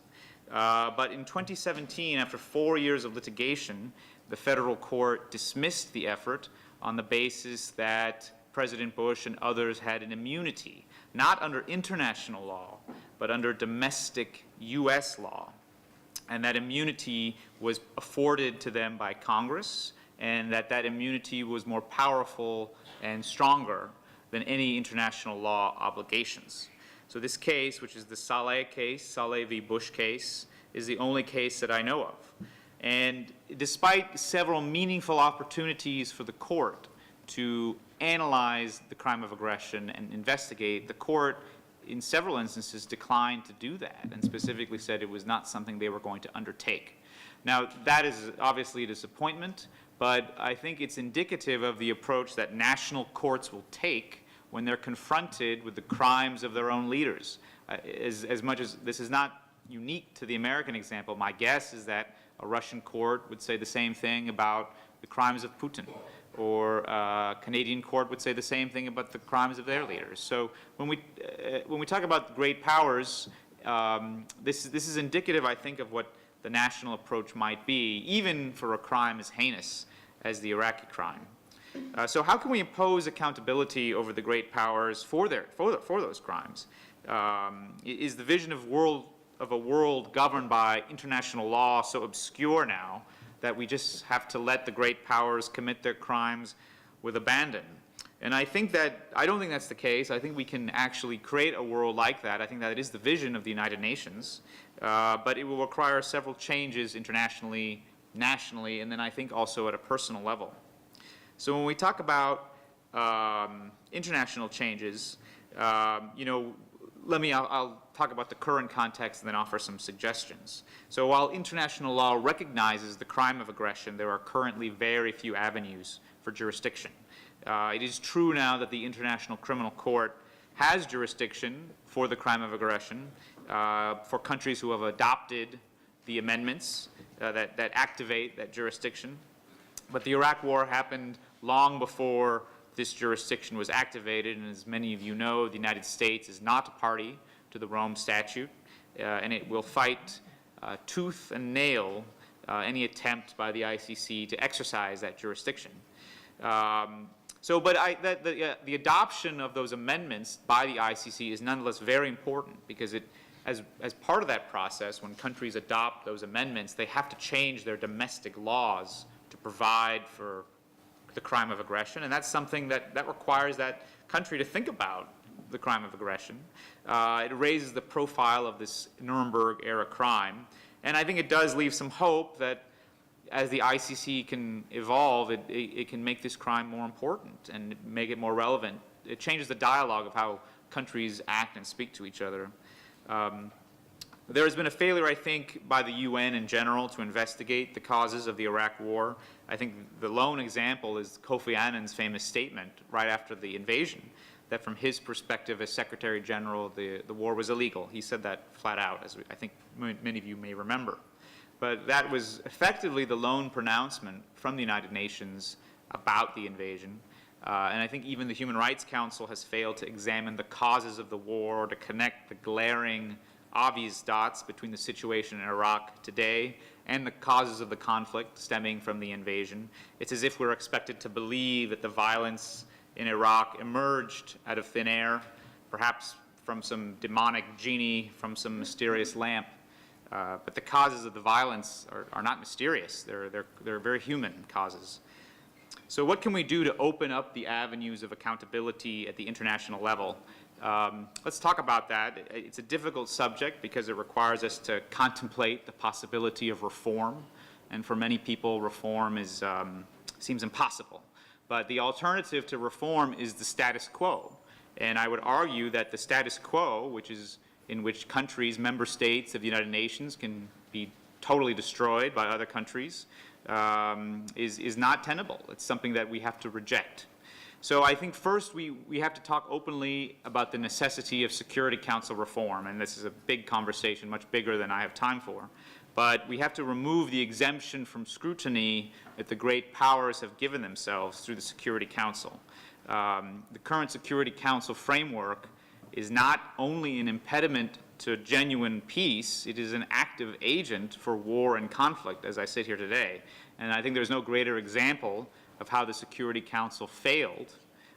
But in 2017, after 4 years of litigation, the federal court dismissed the effort on the basis that President Bush and others had an immunity, not under international law, but under domestic U.S. law. And that immunity was afforded to them by Congress, and that immunity was more powerful and stronger than any international law obligations. So this case, which is the Saleh case, Saleh v. Bush case, is the only case that I know of. And despite several meaningful opportunities for the court to analyze the crime of aggression and investigate, the court in several instances declined to do that and specifically said it was not something they were going to undertake. Now, that is obviously a disappointment, but I think it's indicative of the approach that national courts will take when they're confronted with the crimes of their own leaders. As much as this is not unique to the American example, my guess is that a Russian court would say the same thing about the crimes of Putin, or a Canadian court would say the same thing about the crimes of their leaders. So when we talk about great powers, this is indicative, I think, of what the national approach might be, even for a crime as heinous as the Iraqi crime. So how can we impose accountability over the great powers for those crimes? Is the vision of a world governed by international law so obscure now that we just have to let the great powers commit their crimes with abandon? And I don't think that's the case. I think we can actually create a world like that. I think that it is the vision of the United Nations, but it will require several changes internationally, nationally, and then I think also at a personal level. So when we talk about international changes, I'll talk about the current context and then offer some suggestions. So while international law recognizes the crime of aggression, there are currently very few avenues for jurisdiction. It is true now that the International Criminal Court has jurisdiction for the crime of aggression for countries who have adopted the amendments that activate that jurisdiction. But the Iraq War happened long before this jurisdiction was activated, and as many of you know, the United States is not a party to the Rome Statute, and it will fight tooth and nail any attempt by the ICC to exercise that jurisdiction. The adoption of those amendments by the ICC is nonetheless very important, because as part of that process, when countries adopt those amendments, they have to change their domestic laws to provide for the crime of aggression, and that's something that requires that country to think about the crime of aggression. It raises the profile of this Nuremberg-era crime, and I think it does leave some hope that as the ICC can evolve, it can make this crime more important and make it more relevant. It changes the dialogue of how countries act and speak to each other. There has been a failure, I think, by the UN in general to investigate the causes of the Iraq War. I think the lone example is Kofi Annan's famous statement right after the invasion, that from his perspective as Secretary General, the war was illegal. He said that flat out, as I think many of you may remember. But that was effectively the lone pronouncement from the United Nations about the invasion. And I think even the Human Rights Council has failed to examine the causes of the war, or to connect the glaring, obvious dots between the situation in Iraq today and the causes of the conflict stemming from the invasion. It's as if we're expected to believe that the violence in Iraq emerged out of thin air, perhaps from some demonic genie from some mysterious lamp. But the causes of the violence are not mysterious. They're very human causes. So what can we do to open up the avenues of accountability at the international level? Let's talk about that. It's a difficult subject because it requires us to contemplate the possibility of reform. And for many people, reform seems impossible. But the alternative to reform is the status quo. And I would argue that the status quo, which is in which countries, member states of the United Nations, can be totally destroyed by other countries, is not tenable. It's something that we have to reject. So I think first we have to talk openly about the necessity of Security Council reform, and this is a big conversation, much bigger than I have time for. But we have to remove the exemption from scrutiny that the great powers have given themselves through the Security Council. The current Security Council framework is not only an impediment to genuine peace, it is an active agent for war and conflict, as I sit here today. And I think there's no greater example of how the Security Council failed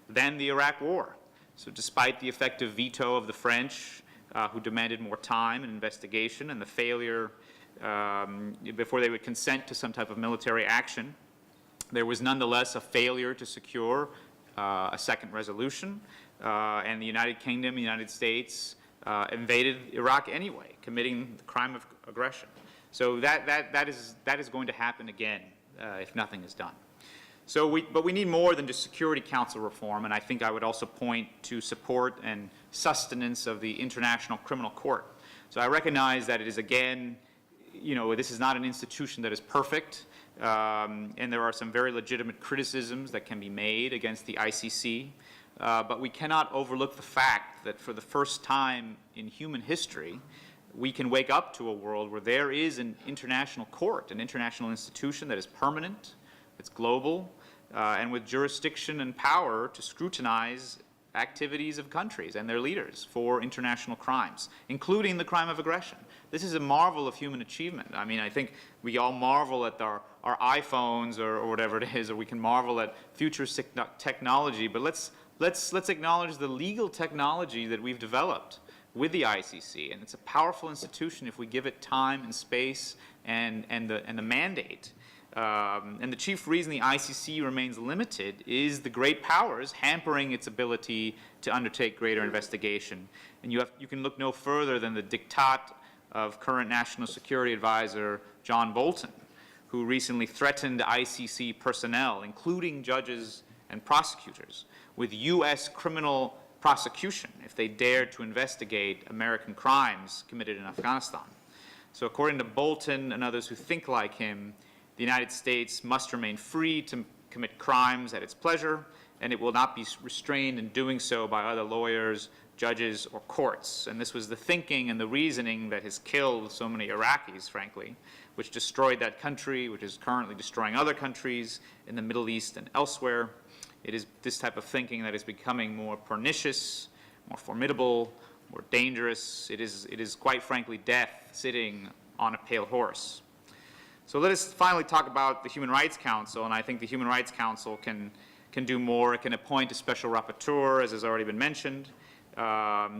than the Iraq War. So despite the effective veto of the French, who demanded more time and investigation, and the failure before they would consent to some type of military action, there was nonetheless a failure to secure a second resolution, and the United Kingdom, the United States, invaded Iraq anyway, committing the crime of aggression. So that is going to happen again if nothing is done. But we need more than just Security Council reform, and I think I would also point to support and sustenance of the International Criminal Court. So I recognize that it is, again, this is not an institution that is perfect, and there are some very legitimate criticisms that can be made against the ICC, but we cannot overlook the fact that for the first time in human history, we can wake up to a world where there is an international court, an international institution that is permanent, it's global, and with jurisdiction and power to scrutinize activities of countries and their leaders for international crimes, including the crime of aggression. This is a marvel of human achievement. I mean, I think we all marvel at our iPhones or whatever it is, or we can marvel at future technology, but let's acknowledge the legal technology that we've developed with the ICC, and it's a powerful institution if we give it time and space and the mandate. And the chief reason the ICC remains limited is the great powers hampering its ability to undertake greater investigation. And you can look no further than the diktat of current National Security Advisor John Bolton, who recently threatened ICC personnel, including judges and prosecutors, with U.S. criminal prosecution if they dared to investigate American crimes committed in Afghanistan. So according to Bolton and others who think like him, the United States must remain free to commit crimes at its pleasure, and it will not be restrained in doing so by other lawyers, judges, or courts. And this was the thinking and the reasoning that has killed so many Iraqis, frankly, which destroyed that country, which is currently destroying other countries in the Middle East and elsewhere. It is this type of thinking that is becoming more pernicious, more formidable, more dangerous. It is quite frankly death sitting on a pale horse. So let us finally talk about the Human Rights Council, and I think the Human Rights Council can do more. It can appoint a special rapporteur, as has already been mentioned.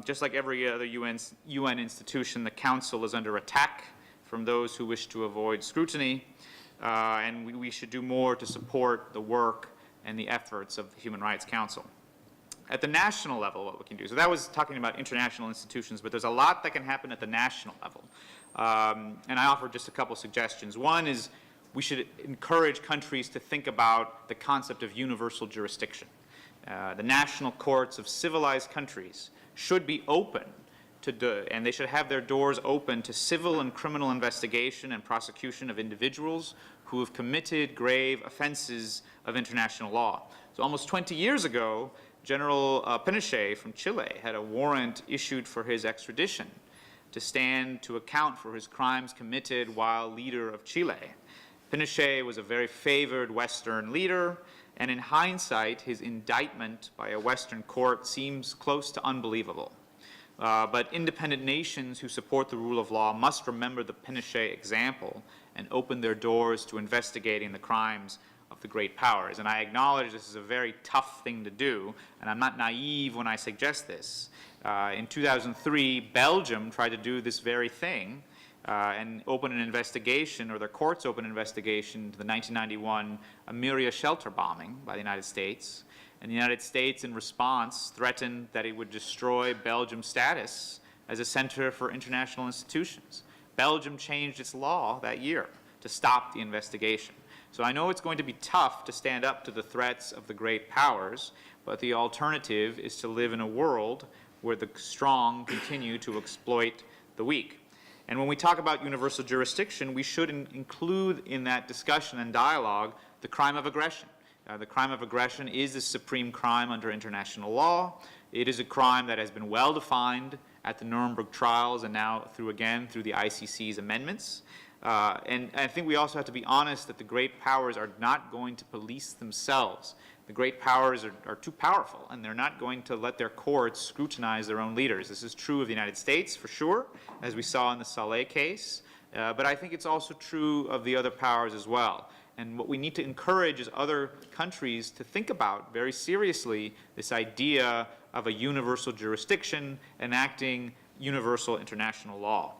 Just like every other UN institution, the Council is under attack from those who wish to avoid scrutiny, and we should do more to support the work and the efforts of the Human Rights Council. At the national level, what we can do, so that was talking about international institutions, but there's a lot that can happen at the national level. And I offer just a couple suggestions. One is we should encourage countries to think about the concept of universal jurisdiction. The national courts of civilized countries should be open and they should have their doors open to civil and criminal investigation and prosecution of individuals who have committed grave offenses of international law. So almost 20 years ago, General Pinochet from Chile had a warrant issued for his extradition to stand to account for his crimes committed while leader of Chile. Pinochet was a very favored Western leader, and in hindsight, his indictment by a Western court seems close to unbelievable. But independent nations who support the rule of law must remember the Pinochet example and open their doors to investigating the crimes of the great powers. And I acknowledge this is a very tough thing to do, and I'm not naive when I suggest this. In 2003, Belgium tried to do this very thing and open an investigation, or their courts open an investigation into the 1991 Amiria shelter bombing by the United States. And the United States, in response, threatened that it would destroy Belgium's status as a center for international institutions. Belgium changed its law that year to stop the investigation. So I know it's going to be tough to stand up to the threats of the great powers, but the alternative is to live in a world where the strong continue to exploit the weak. And when we talk about universal jurisdiction, we should include in that discussion and dialogue the crime of aggression. The crime of aggression is the supreme crime under international law. It is a crime that has been well defined at the Nuremberg trials and now through the ICC's amendments. And I think we also have to be honest that the great powers are not going to police themselves. The great powers are too powerful, and they're not going to let their courts scrutinize their own leaders. This is true of the United States, for sure, as we saw in the Saleh case, but I think it's also true of the other powers as well. And what we need to encourage is other countries to think about very seriously this idea of a universal jurisdiction enacting universal international law.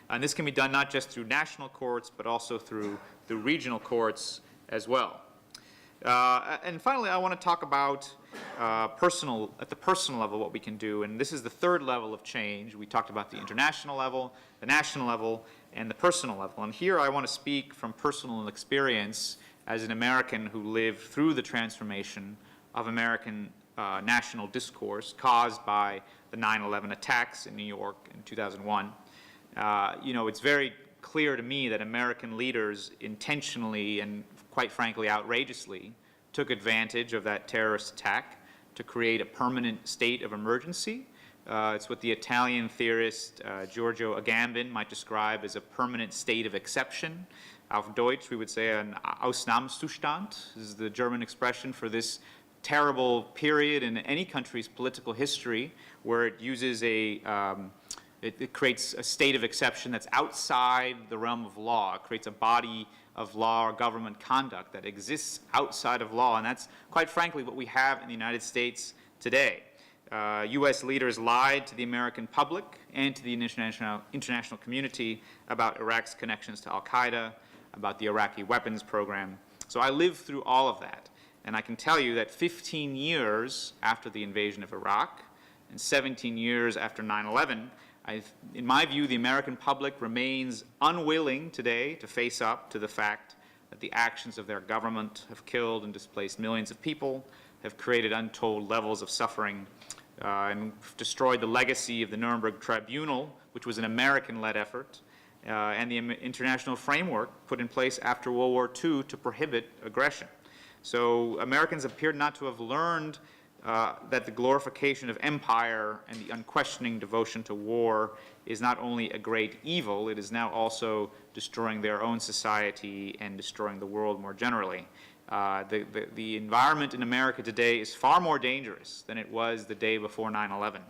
And this can be done not just through national courts, but also through regional courts as well. And finally, I want to talk about at the personal level, what we can do. And this is the third level of change. We talked about the international level, the national level, and the personal level. And here I want to speak from personal experience as an American who lived through the transformation of American national discourse caused by the 9/11 attacks in New York in 2001. It's very clear to me that American leaders intentionally and quite frankly outrageously took advantage of that terrorist attack to create a permanent state of emergency. It's what the Italian theorist Giorgio Agamben might describe as a permanent state of exception. Auf Deutsch, we would say an Ausnahmezustand. This is the German expression for this terrible period in any country's political history where it uses it creates a state of exception that's outside the realm of law. It creates a body of law or government conduct that exists outside of law, and that's quite frankly what we have in the United States today. U.S. leaders lied to the American public and to the international community about Iraq's connections to al-Qaeda, about the Iraqi weapons program. So I lived through all of that, and I can tell you that 15 years after the invasion of Iraq and 17 years after 9/11, in my view, the American public remains unwilling today to face up to the fact that the actions of their government have killed and displaced millions of people, have created untold levels of suffering, and destroyed the legacy of the Nuremberg Tribunal, which was an American-led effort, and the international framework put in place after World War II to prohibit aggression. So Americans appear not to have learned that the glorification of empire and the unquestioning devotion to war is not only a great evil, it is now also destroying their own society and destroying the world more generally. The environment in America today is far more dangerous than it was the day before 9/11.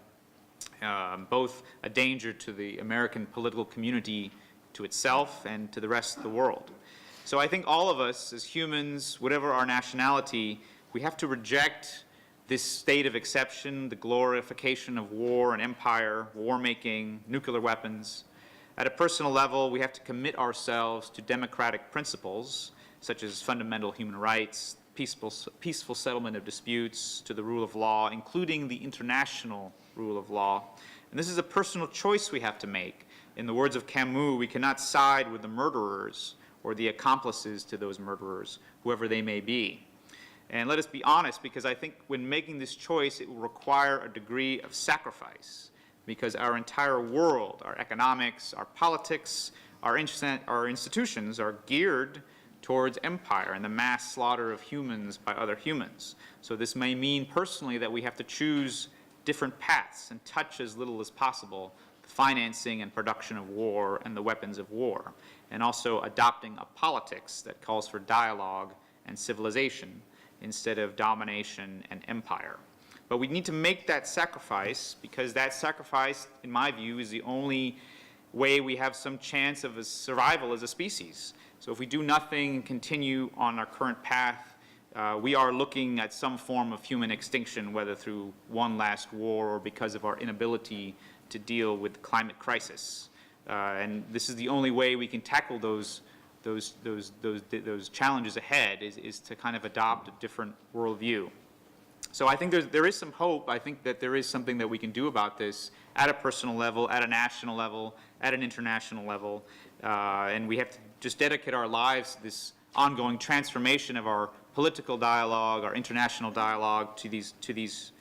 Both a danger to the American political community, to itself, and to the rest of the world. So I think all of us as humans, whatever our nationality, we have to reject this state of exception, the glorification of war and empire, war-making, nuclear weapons. At a personal level, we have to commit ourselves to democratic principles, such as fundamental human rights, peaceful settlement of disputes, to the rule of law, including the international rule of law. And this is a personal choice we have to make. In the words of Camus, we cannot side with the murderers or the accomplices to those murderers, whoever they may be. And let us be honest, because I think when making this choice, it will require a degree of sacrifice, because our entire world, our economics, our politics, our institutions are geared towards empire and the mass slaughter of humans by other humans. So this may mean personally that we have to choose different paths and touch as little as possible the financing and production of war and the weapons of war, and also adopting a politics that calls for dialogue and civilization instead of domination and empire. But we need to make that sacrifice, because that sacrifice, in my view, is the only way we have some chance of a survival as a species. So if we do nothing, continue on our current path, we are looking at some form of human extinction, whether through one last war or because of our inability to deal with the climate crisis. And this is the only way we can tackle those challenges ahead is to kind of adopt a different worldview. So I think there is some hope. I think that there is something that we can do about this at a personal level, at a national level, at an international level. And we have to just dedicate our lives to this ongoing transformation of our political dialogue, our international dialogue to these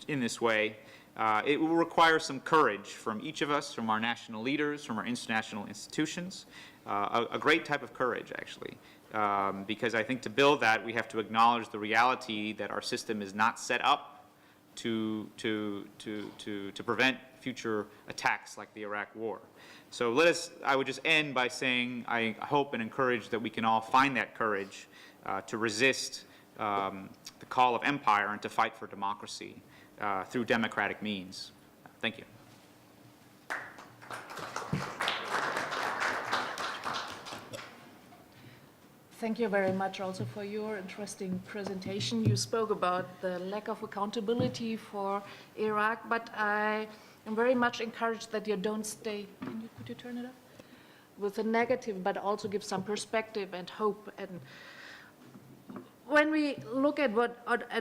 in this way. It will require some courage from each of us, from our national leaders, from our international institutions, a great type of courage, actually. Because I think to build that, we have to acknowledge the reality that our system is not set up to prevent future attacks like the Iraq War. So I would just end by saying I hope and encourage that we can all find that courage to resist the call of empire and to fight for democracy through democratic means. Thank you. Thank you very much also for your interesting presentation. You spoke about the lack of accountability for Iraq, but I am very much encouraged that you don't stay, could you turn it up? With a negative, but also give some perspective and hope. And when we look at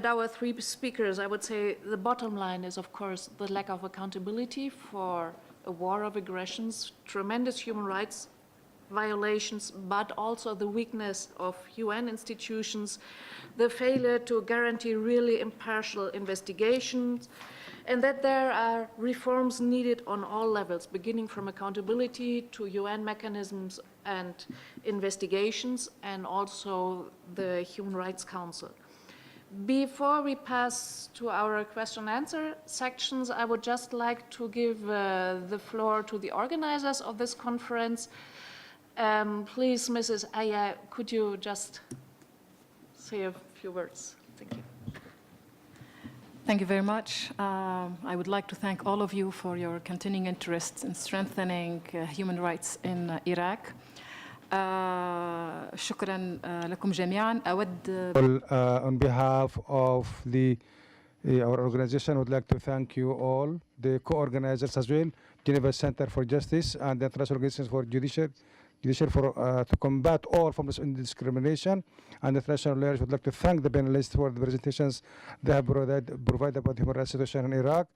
our three speakers, I would say the bottom line is, of course, the lack of accountability for a war of aggressions, tremendous human rights violations, but also the weakness of UN institutions, the failure to guarantee really impartial investigations, and that there are reforms needed on all levels, beginning from accountability to UN mechanisms and investigations, and also the Human Rights Council. Before we pass to our question and answer sections, I would just like to give the floor to the organizers of this conference. Please, Mrs. Aya, could you just say a few words? Thank you. Thank you very much. I would like to thank all of you for your continuing interest in strengthening human rights in Iraq. شكرا لكم جميعا. On behalf of our organization, I would like to thank you all, the co-organizers as well, Geneva Center for Justice and the International Organization for Judiciary to combat all forms of discrimination, and the international lawyers would like to thank the panelists for the presentations they have provided about the human rights situation in Iraq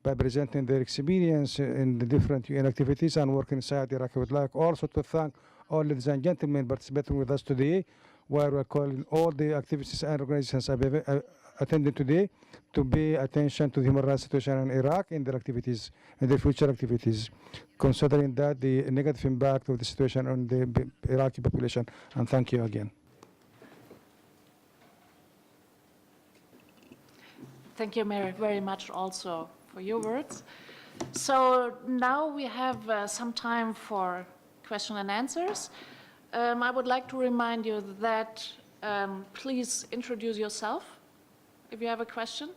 by presenting their experience in the different UN activities and working inside Iraq. I would like also to thank all ladies and gentlemen participating with us today, where we're calling all the activities and organizations attending today to pay attention to the human rights situation in Iraq in their activities and their future activities, considering that the negative impact of the situation on the Iraqi population. And thank you again. Thank you very much also for your words. So now we have some time for question and answers. I would like to remind you that please introduce yourself if you have a question.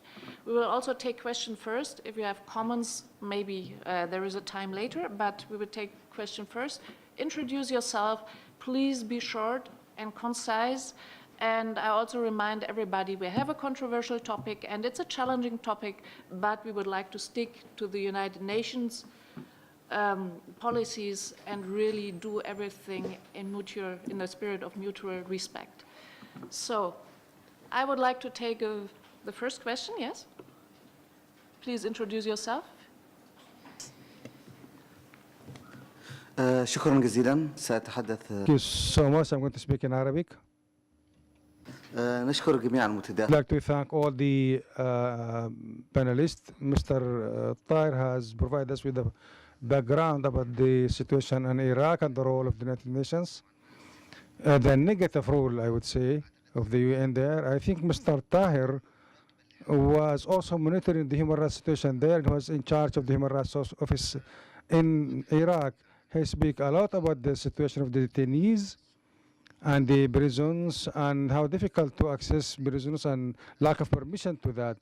We will also take question first. If you have comments, maybe there is a time later, but we will take question first. Introduce yourself. Please be short and concise. And I also remind everybody we have a controversial topic, and it's a challenging topic, but we would like to stick to the United Nations policies and really do everything in the spirit of mutual respect. So I would like to take the first question, yes? Please introduce yourself. شكرا جزيلا سأتحدث. Thank you so much. I'm going to speak in Arabic. نشكر جميع المتداخلين. I'd like to thank all the panelists. Mr. Tahir has provided us with a background about the situation in Iraq and the role of the United Nations. The negative role, I would say, of the UN there. I think Mr. Tahir was also monitoring the human rights situation there and was in charge of the human rights office in Iraq. He speaks a lot about the situation of the detainees and the prisons and how difficult to access prisons and lack of permission to that.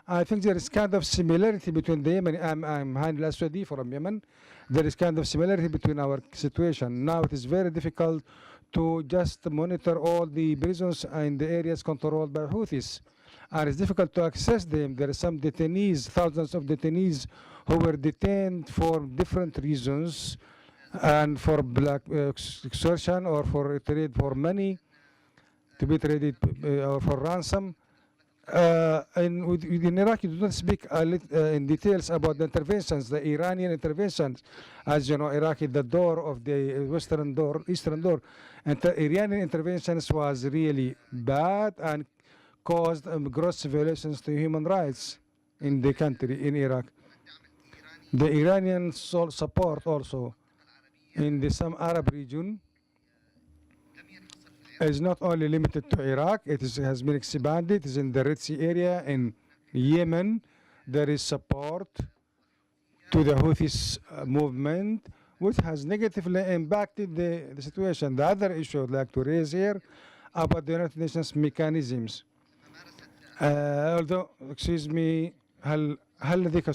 I think there is kind of similarity between the Yemen. I'm Hani al-Aswadi from Yemen. There is kind of similarity between our situation. Now it is very difficult to just monitor all the prisons in the areas controlled by Houthis. And it's difficult to access them. There are some detainees, thousands of detainees who were detained for different reasons, and for black extortion or for trade for money, to be traded or for ransom. In Iraq, you do not speak in details about the interventions, the Iranian interventions. As you know, Iraq is the door of the western door, eastern door. And the Iranian interventions was really bad and caused gross violations to human rights in the country, in Iraq. The Iranian support also in the some Arab region is not only limited to Iraq, has been expanded. It is in the Red Sea area, in Yemen. There is support to the Houthis movement, which has negatively impacted the situation. The other issue I'd like to raise here about the United Nations mechanisms. Although, excuse me, هل لديك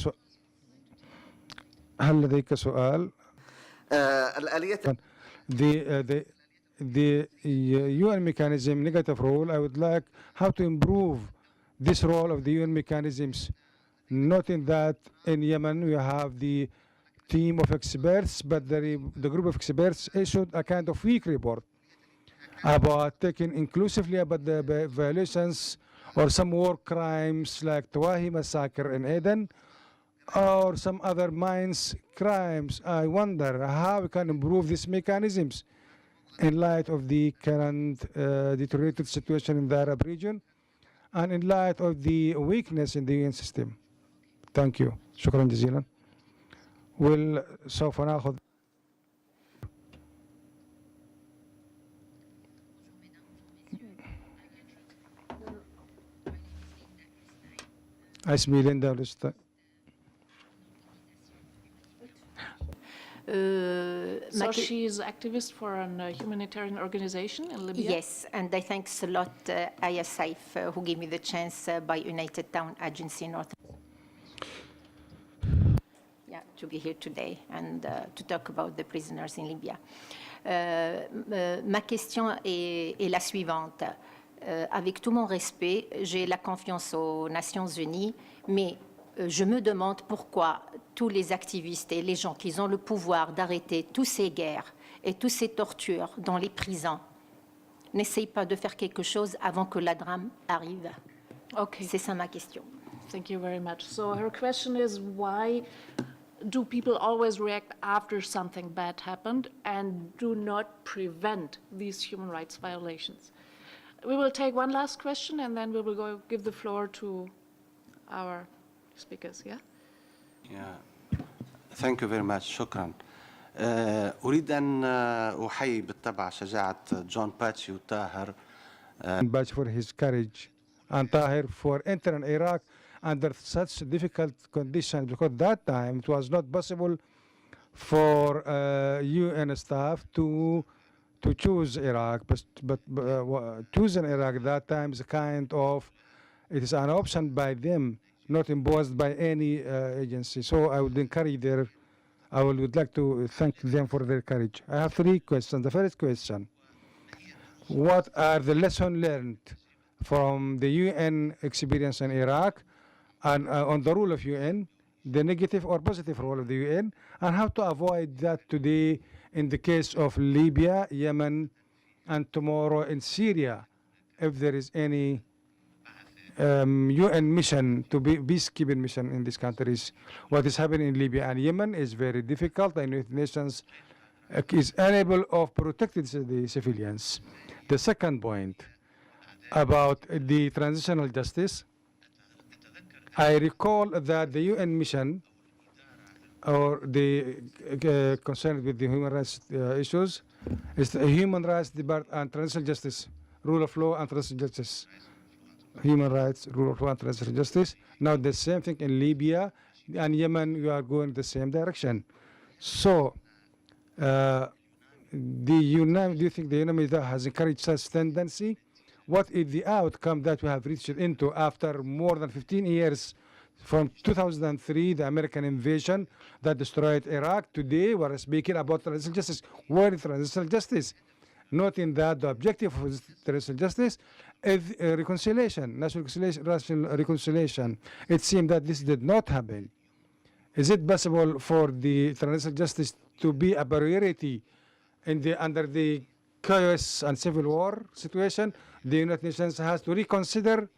سؤال؟ الآليات the UN mechanism negative role, I would like how to improve this role of the UN mechanisms, noting that in Yemen we have the team of experts, but the group of experts issued a kind of weak report about taking inclusively about the violations or some war crimes like Tawahi massacre in Aden or some other mines crimes. I wonder how we can improve these mechanisms in light of the current deteriorated situation in the Arab region and in light of the weakness in the UN system. Thank you. شكرا جزيلا. سوف ناخذ اسمي ليندا لستا. So she's activist for a humanitarian organization in Libya? Yes, and I thanks a lot Aya Saif, who gave me the chance by United Town Agency North. Yeah, to be here today and to talk about the prisoners in Libya. Ma question est la suivante. Avec tout mon respect, j'ai la confiance aux Nations Unies, mais je me demande pourquoi tous les activistes et les gens qui ont le pouvoir d'arrêter toutes ces guerres et toutes ces tortures dans les prisons n'essayent pas de faire quelque chose avant que la drame arrive. Okay. C'est ça ma question. Thank you very much. So her question is, why do people always react after something bad happened and do not prevent these human rights violations? We will take one last question and then we will go give the floor to our speakers, yeah? Yeah. Thank you very much. شكرا. أريد أن أحيي بالطبع شجاعة جون باتشي وطاهر. Bach for his courage and Tahir for entering Iraq under such difficult conditions, because that time it was not possible for UN staff to choose Iraq, but choosing Iraq that time is a kind of, it is an option by them, not imposed by any agency. So I would encourage I would like to thank them for their courage. I have three questions. The first question, what are the lessons learned from the UN experience in Iraq and on the role of UN, the negative or positive role of the UN, and how to avoid that today in the case of Libya, Yemen, and tomorrow in Syria, if there is any UN mission to be peacekeeping mission in these countries. What is happening in Libya and Yemen is very difficult, and United Nations is unable of protecting the civilians. The second point about the transitional justice, I recall that the UN mission or the concerned with the human rights issues is the human rights department and transitional justice, rule of law and transitional justice. Human rights, rule of law and transitional justice. Now the same thing in Libya and Yemen, we are going the same direction. So do you think the UNAMID has encouraged such tendency? What is the outcome that we have reached into after more than 15 years from 2003, the American invasion that destroyed Iraq? Today, we're speaking about transitional justice. Where is transitional justice? Noting that the objective of transitional justice is reconciliation, national reconciliation. It seemed that this did not happen. Is it possible for the international justice to be a priority under the chaos and civil war situation? The United Nations has to reconsider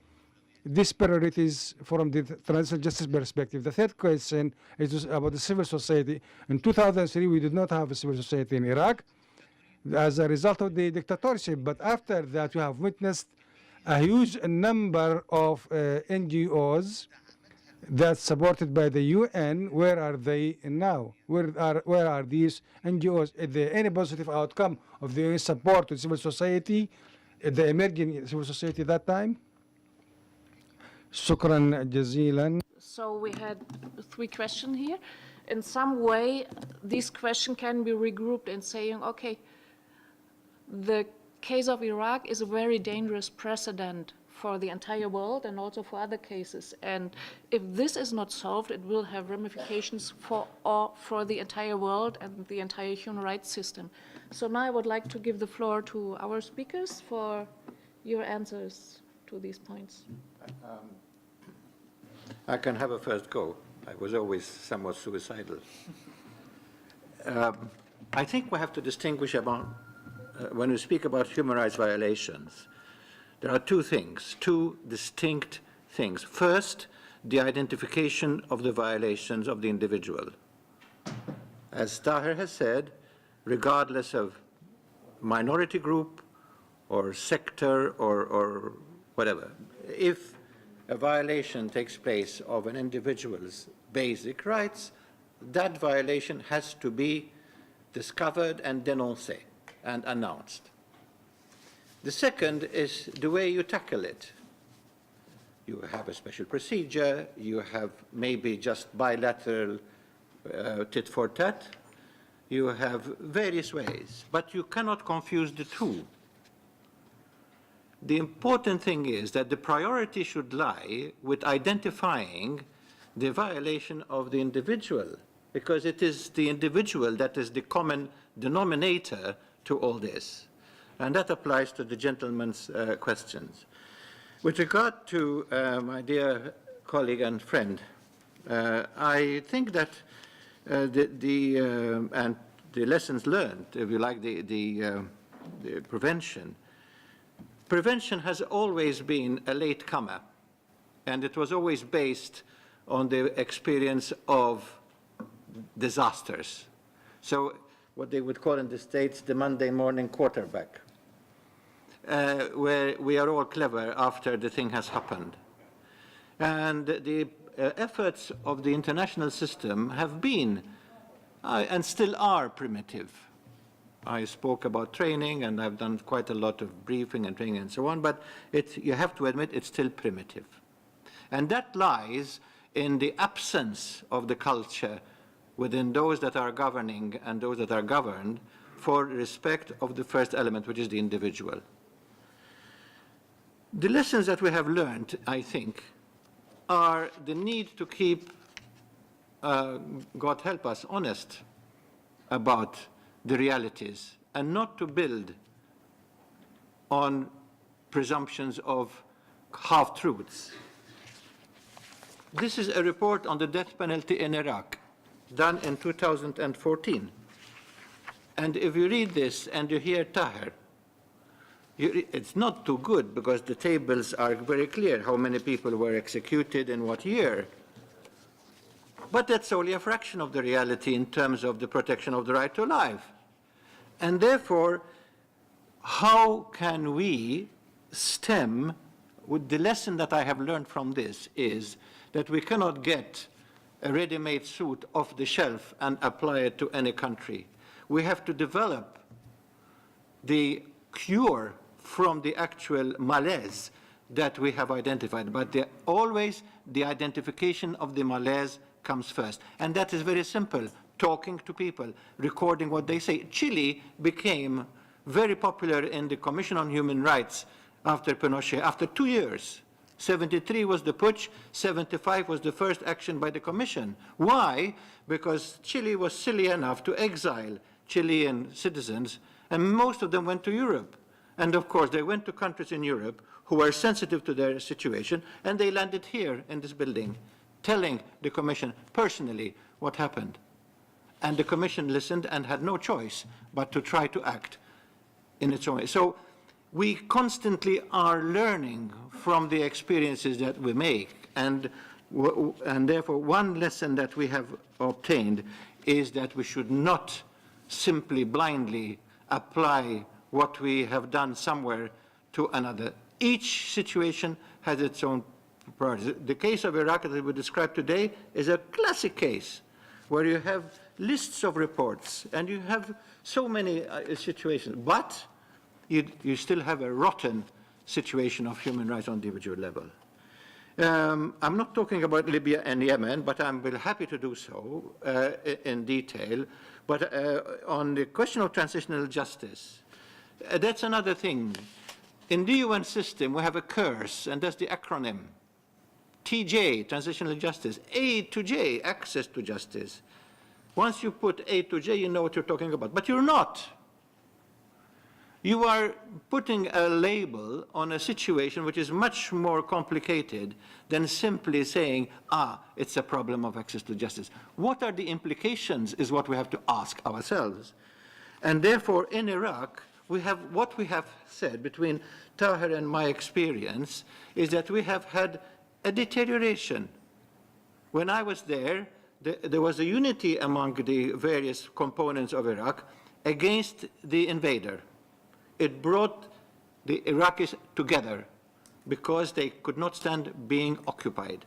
these priorities from the international justice perspective. The third question is about the civil society. In 2003, we did not have a civil society in Iraq as a result of the dictatorship. But after that, we have witnessed a huge number of NGOs that's supported by the UN. Where are they now? Where are these NGOs? Is there any positive outcome of the UN support to civil society, the emerging civil society at that time? Shukran jazilan. So we had 3 questions here. In some way, this question can be regrouped in saying, okay, the case of Iraq is a very dangerous precedent for the entire world and also for other cases. And if this is not solved, it will have ramifications for the entire world and the entire human rights system. So now I would like to give the floor to our speakers for your answers to these points. I can have a first go. I was always somewhat suicidal. I think we have to distinguish about, when we speak about human rights violations, there are 2 things, 2 distinct things. First, the identification of the violations of the individual. As Tahir has said, regardless of minority group or sector or whatever, if a violation takes place of an individual's basic rights, that violation has to be discovered and dénoncé and announced. The second is the way you tackle it. You have a special procedure, you have maybe just bilateral tit for tat, you have various ways, but you cannot confuse the 2. The important thing is that the priority should lie with identifying the violation of the individual, because it is the individual that is the common denominator to all this. And that applies to the gentleman's questions. With regard to my dear colleague and friend, I think that and the lessons learned, if you like, the prevention has always been a latecomer, and it was always based on the experience of disasters. So what they would call in the States the Monday morning quarterback, where we are all clever after the thing has happened. And the efforts of the international system have been and still are primitive. I spoke about training, and I've done quite a lot of briefing and training and so on, but you have to admit it's still primitive. And that lies in the absence of the culture within those that are governing and those that are governed for respect of the first element, which is the individual. The lessons that we have learned, I think, are the need to keep, God help us, honest about the realities and not to build on presumptions of half-truths. This is a report on the death penalty in Iraq, done in 2014. And if you read this and you hear Tahir, it's not too good because the tables are very clear how many people were executed in what year. But that's only a fraction of the reality in terms of the protection of the right to life. And therefore, how can we stem, with the lesson that I have learned from this is that we cannot get a ready-made suit off the shelf and apply it to any country. We have to develop the cure from the actual malaise that we have identified. But always the identification of the malaise comes first. And that is very simple, talking to people, recording what they say. Chile became very popular in the Commission on Human Rights after Pinochet, after 2 years. 73 was the putsch, 75 was the first action by the Commission. Why? Because Chile was silly enough to exile Chilean citizens, and most of them went to Europe. And of course, they went to countries in Europe who were sensitive to their situation, and they landed here in this building telling the Commission personally what happened. And the Commission listened and had no choice but to try to act in its own way. So we constantly are learning from the experiences that we make. And therefore, one lesson that we have obtained is that we should not simply blindly apply what we have done somewhere to another. Each situation has its own priorities. The case of Iraq that we described today is a classic case where you have lists of reports and you have so many situations, but you still have a rotten situation of human rights on the individual level. I'm not talking about Libya and Yemen, but I'm very happy to do so in detail. But on the question of transitional justice, that's another thing. In the UN system, we have a curse, and that's the acronym. TJ, transitional justice. A to J, access to justice. Once you put A to J, you know what you're talking about. But you're not. You are putting a label on a situation which is much more complicated than simply saying, it's a problem of access to justice. What are the implications is what we have to ask ourselves. And therefore, in Iraq, we have what we have said between Tahir and my experience is that we have had a deterioration. When I was there, there was a unity among the various components of Iraq against the invader. It brought the Iraqis together because they could not stand being occupied.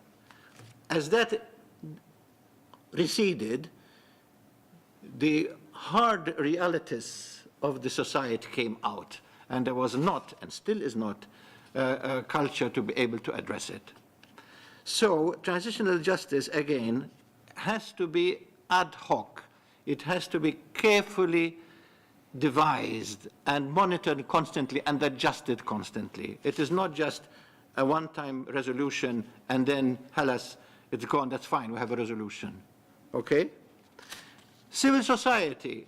As that receded, the hard realities of the society came out, and there was not, and still is not, a culture to be able to address it. So transitional justice, again, has to be ad hoc. It has to be carefully devised and monitored constantly and adjusted constantly. It is not just a one-time resolution and then, halas, it's gone, that's fine, we have a resolution. Okay? Civil society.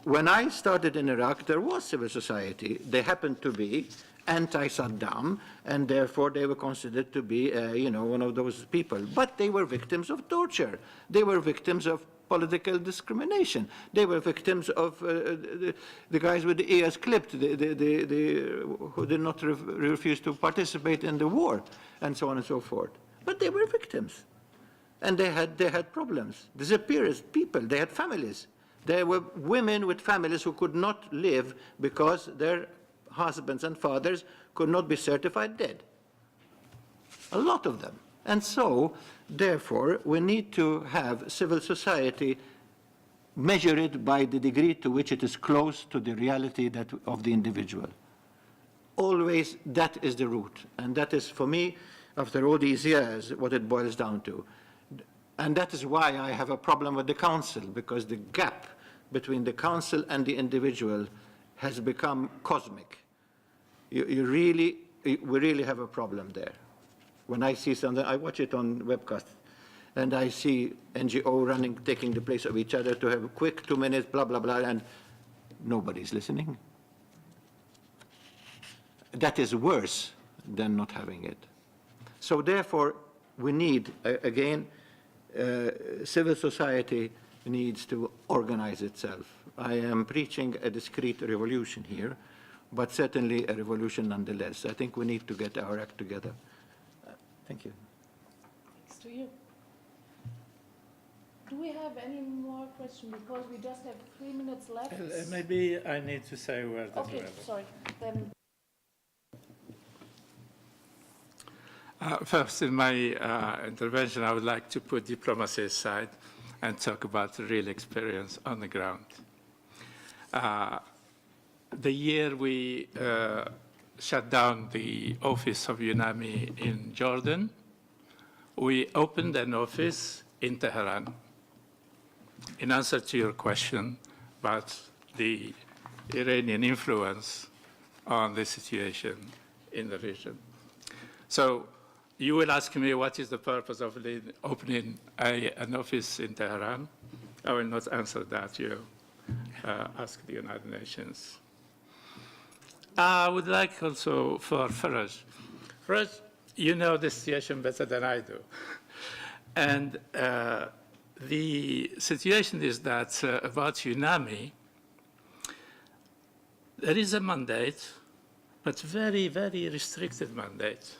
When I started in Iraq, there was civil society. They happened to be anti-Saddam, and therefore they were considered to be, one of those people. But they were victims of torture. They were victims of political discrimination. They were victims of the guys with the ears clipped, who did not refuse to participate in the war, and so on and so forth. But they were victims. And they had problems. Disappearance, people, they had families. There were women with families who could not live because their husbands and fathers could not be certified dead. A lot of them. And so, therefore, we need to have civil society measure it by the degree to which it is close to the reality of the individual. Always, that is the root. And that is, for me, after all these years, what it boils down to. And that is why I have a problem with the Council, because the gap between the Council and the individual has become cosmic. We really have a problem there. When I see something, I watch it on webcast, and I see NGO taking the place of each other to have a quick 2 minutes, blah, blah, blah, and nobody's listening. That is worse than not having it. So therefore, we need, again, civil society needs to organize itself. I am preaching a discrete revolution here, but certainly a revolution nonetheless. I think we need to get our act together. Thank you. Thanks to you. Do we have any more questions? Because we just have 3 minutes left. Maybe I need to say a word. Okay, sorry. Then. First, in my intervention, I would like to put diplomacy aside and talk about the real experience on the ground. The year we shut down the office of UNAMI in Jordan, we opened an office in Tehran. In answer to your question about the Iranian influence on the situation in the region. So you will ask me what is the purpose of opening an office in Tehran. I will not answer that. You ask the United Nations. I would like also for Faraj. Faraj, you know the situation better than I do. And the situation is that about UNAMI, there is a mandate, but very, very restricted mandate.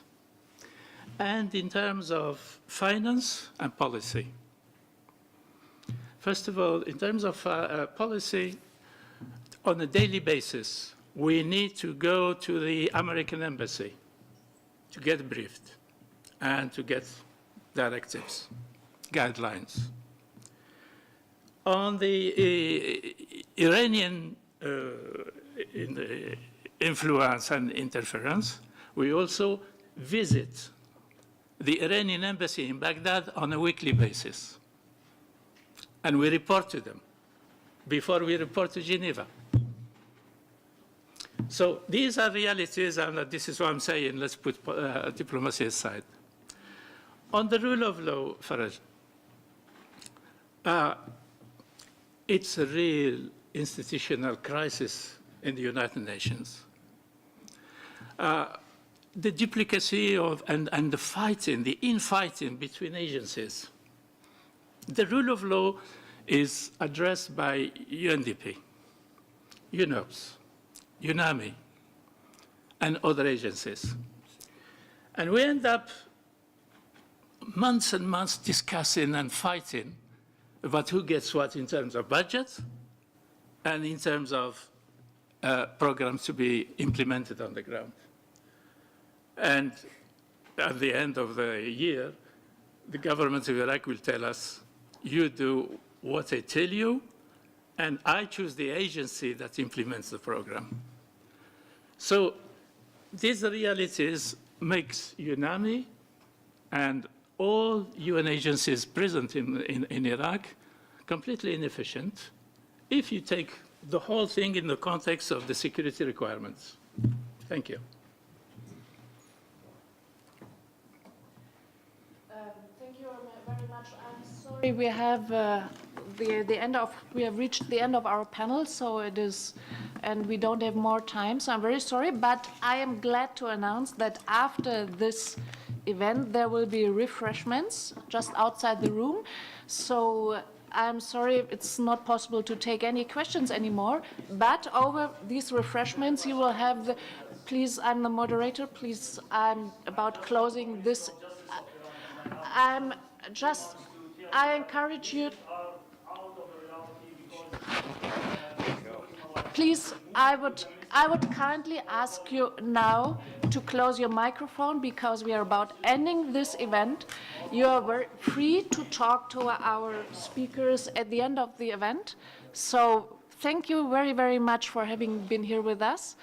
And in terms of finance and policy. First of all, in terms of policy, on a daily basis, we need to go to the American embassy to get briefed and to get directives, guidelines. On the Iranian influence and interference, we also visit the Iranian embassy in Baghdad on a weekly basis. And we report to them before we report to Geneva. So these are realities, and this is what I'm saying, let's put diplomacy aside. On the rule of law, Faraj, it's a real institutional crisis in the United Nations. The duplicacy of, and the fighting, the infighting between agencies. The rule of law is addressed by UNDP, UNOPS, UNAMI, and other agencies. And we end up months and months discussing and fighting about who gets what in terms of budget and in terms of programs to be implemented on the ground. And at the end of the year, the government of Iraq will tell us, you do what I tell you, and I choose the agency that implements the program. So these realities makes UNAMI and all UN agencies present in Iraq completely inefficient if you take the whole thing in the context of the security requirements. Thank you. Thank you very much. I'm sorry we have we have reached the end of our panel, so it is, and we don't have more time. So I'm very sorry, but I am glad to announce that after this event there will be refreshments just outside the room. So I'm sorry it's not possible to take any questions anymore, but over these refreshments you will have the, please, I'm the moderator, please, I'm about closing this. I encourage you, please, I would kindly ask you now to close your microphone because we are about ending this event. You are very free to talk to our speakers at the end of the event. So thank you very, very much for having been here with us.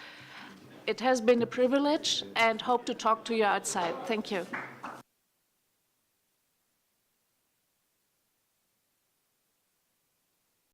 It has been a privilege and hope to talk to you outside. Thank you.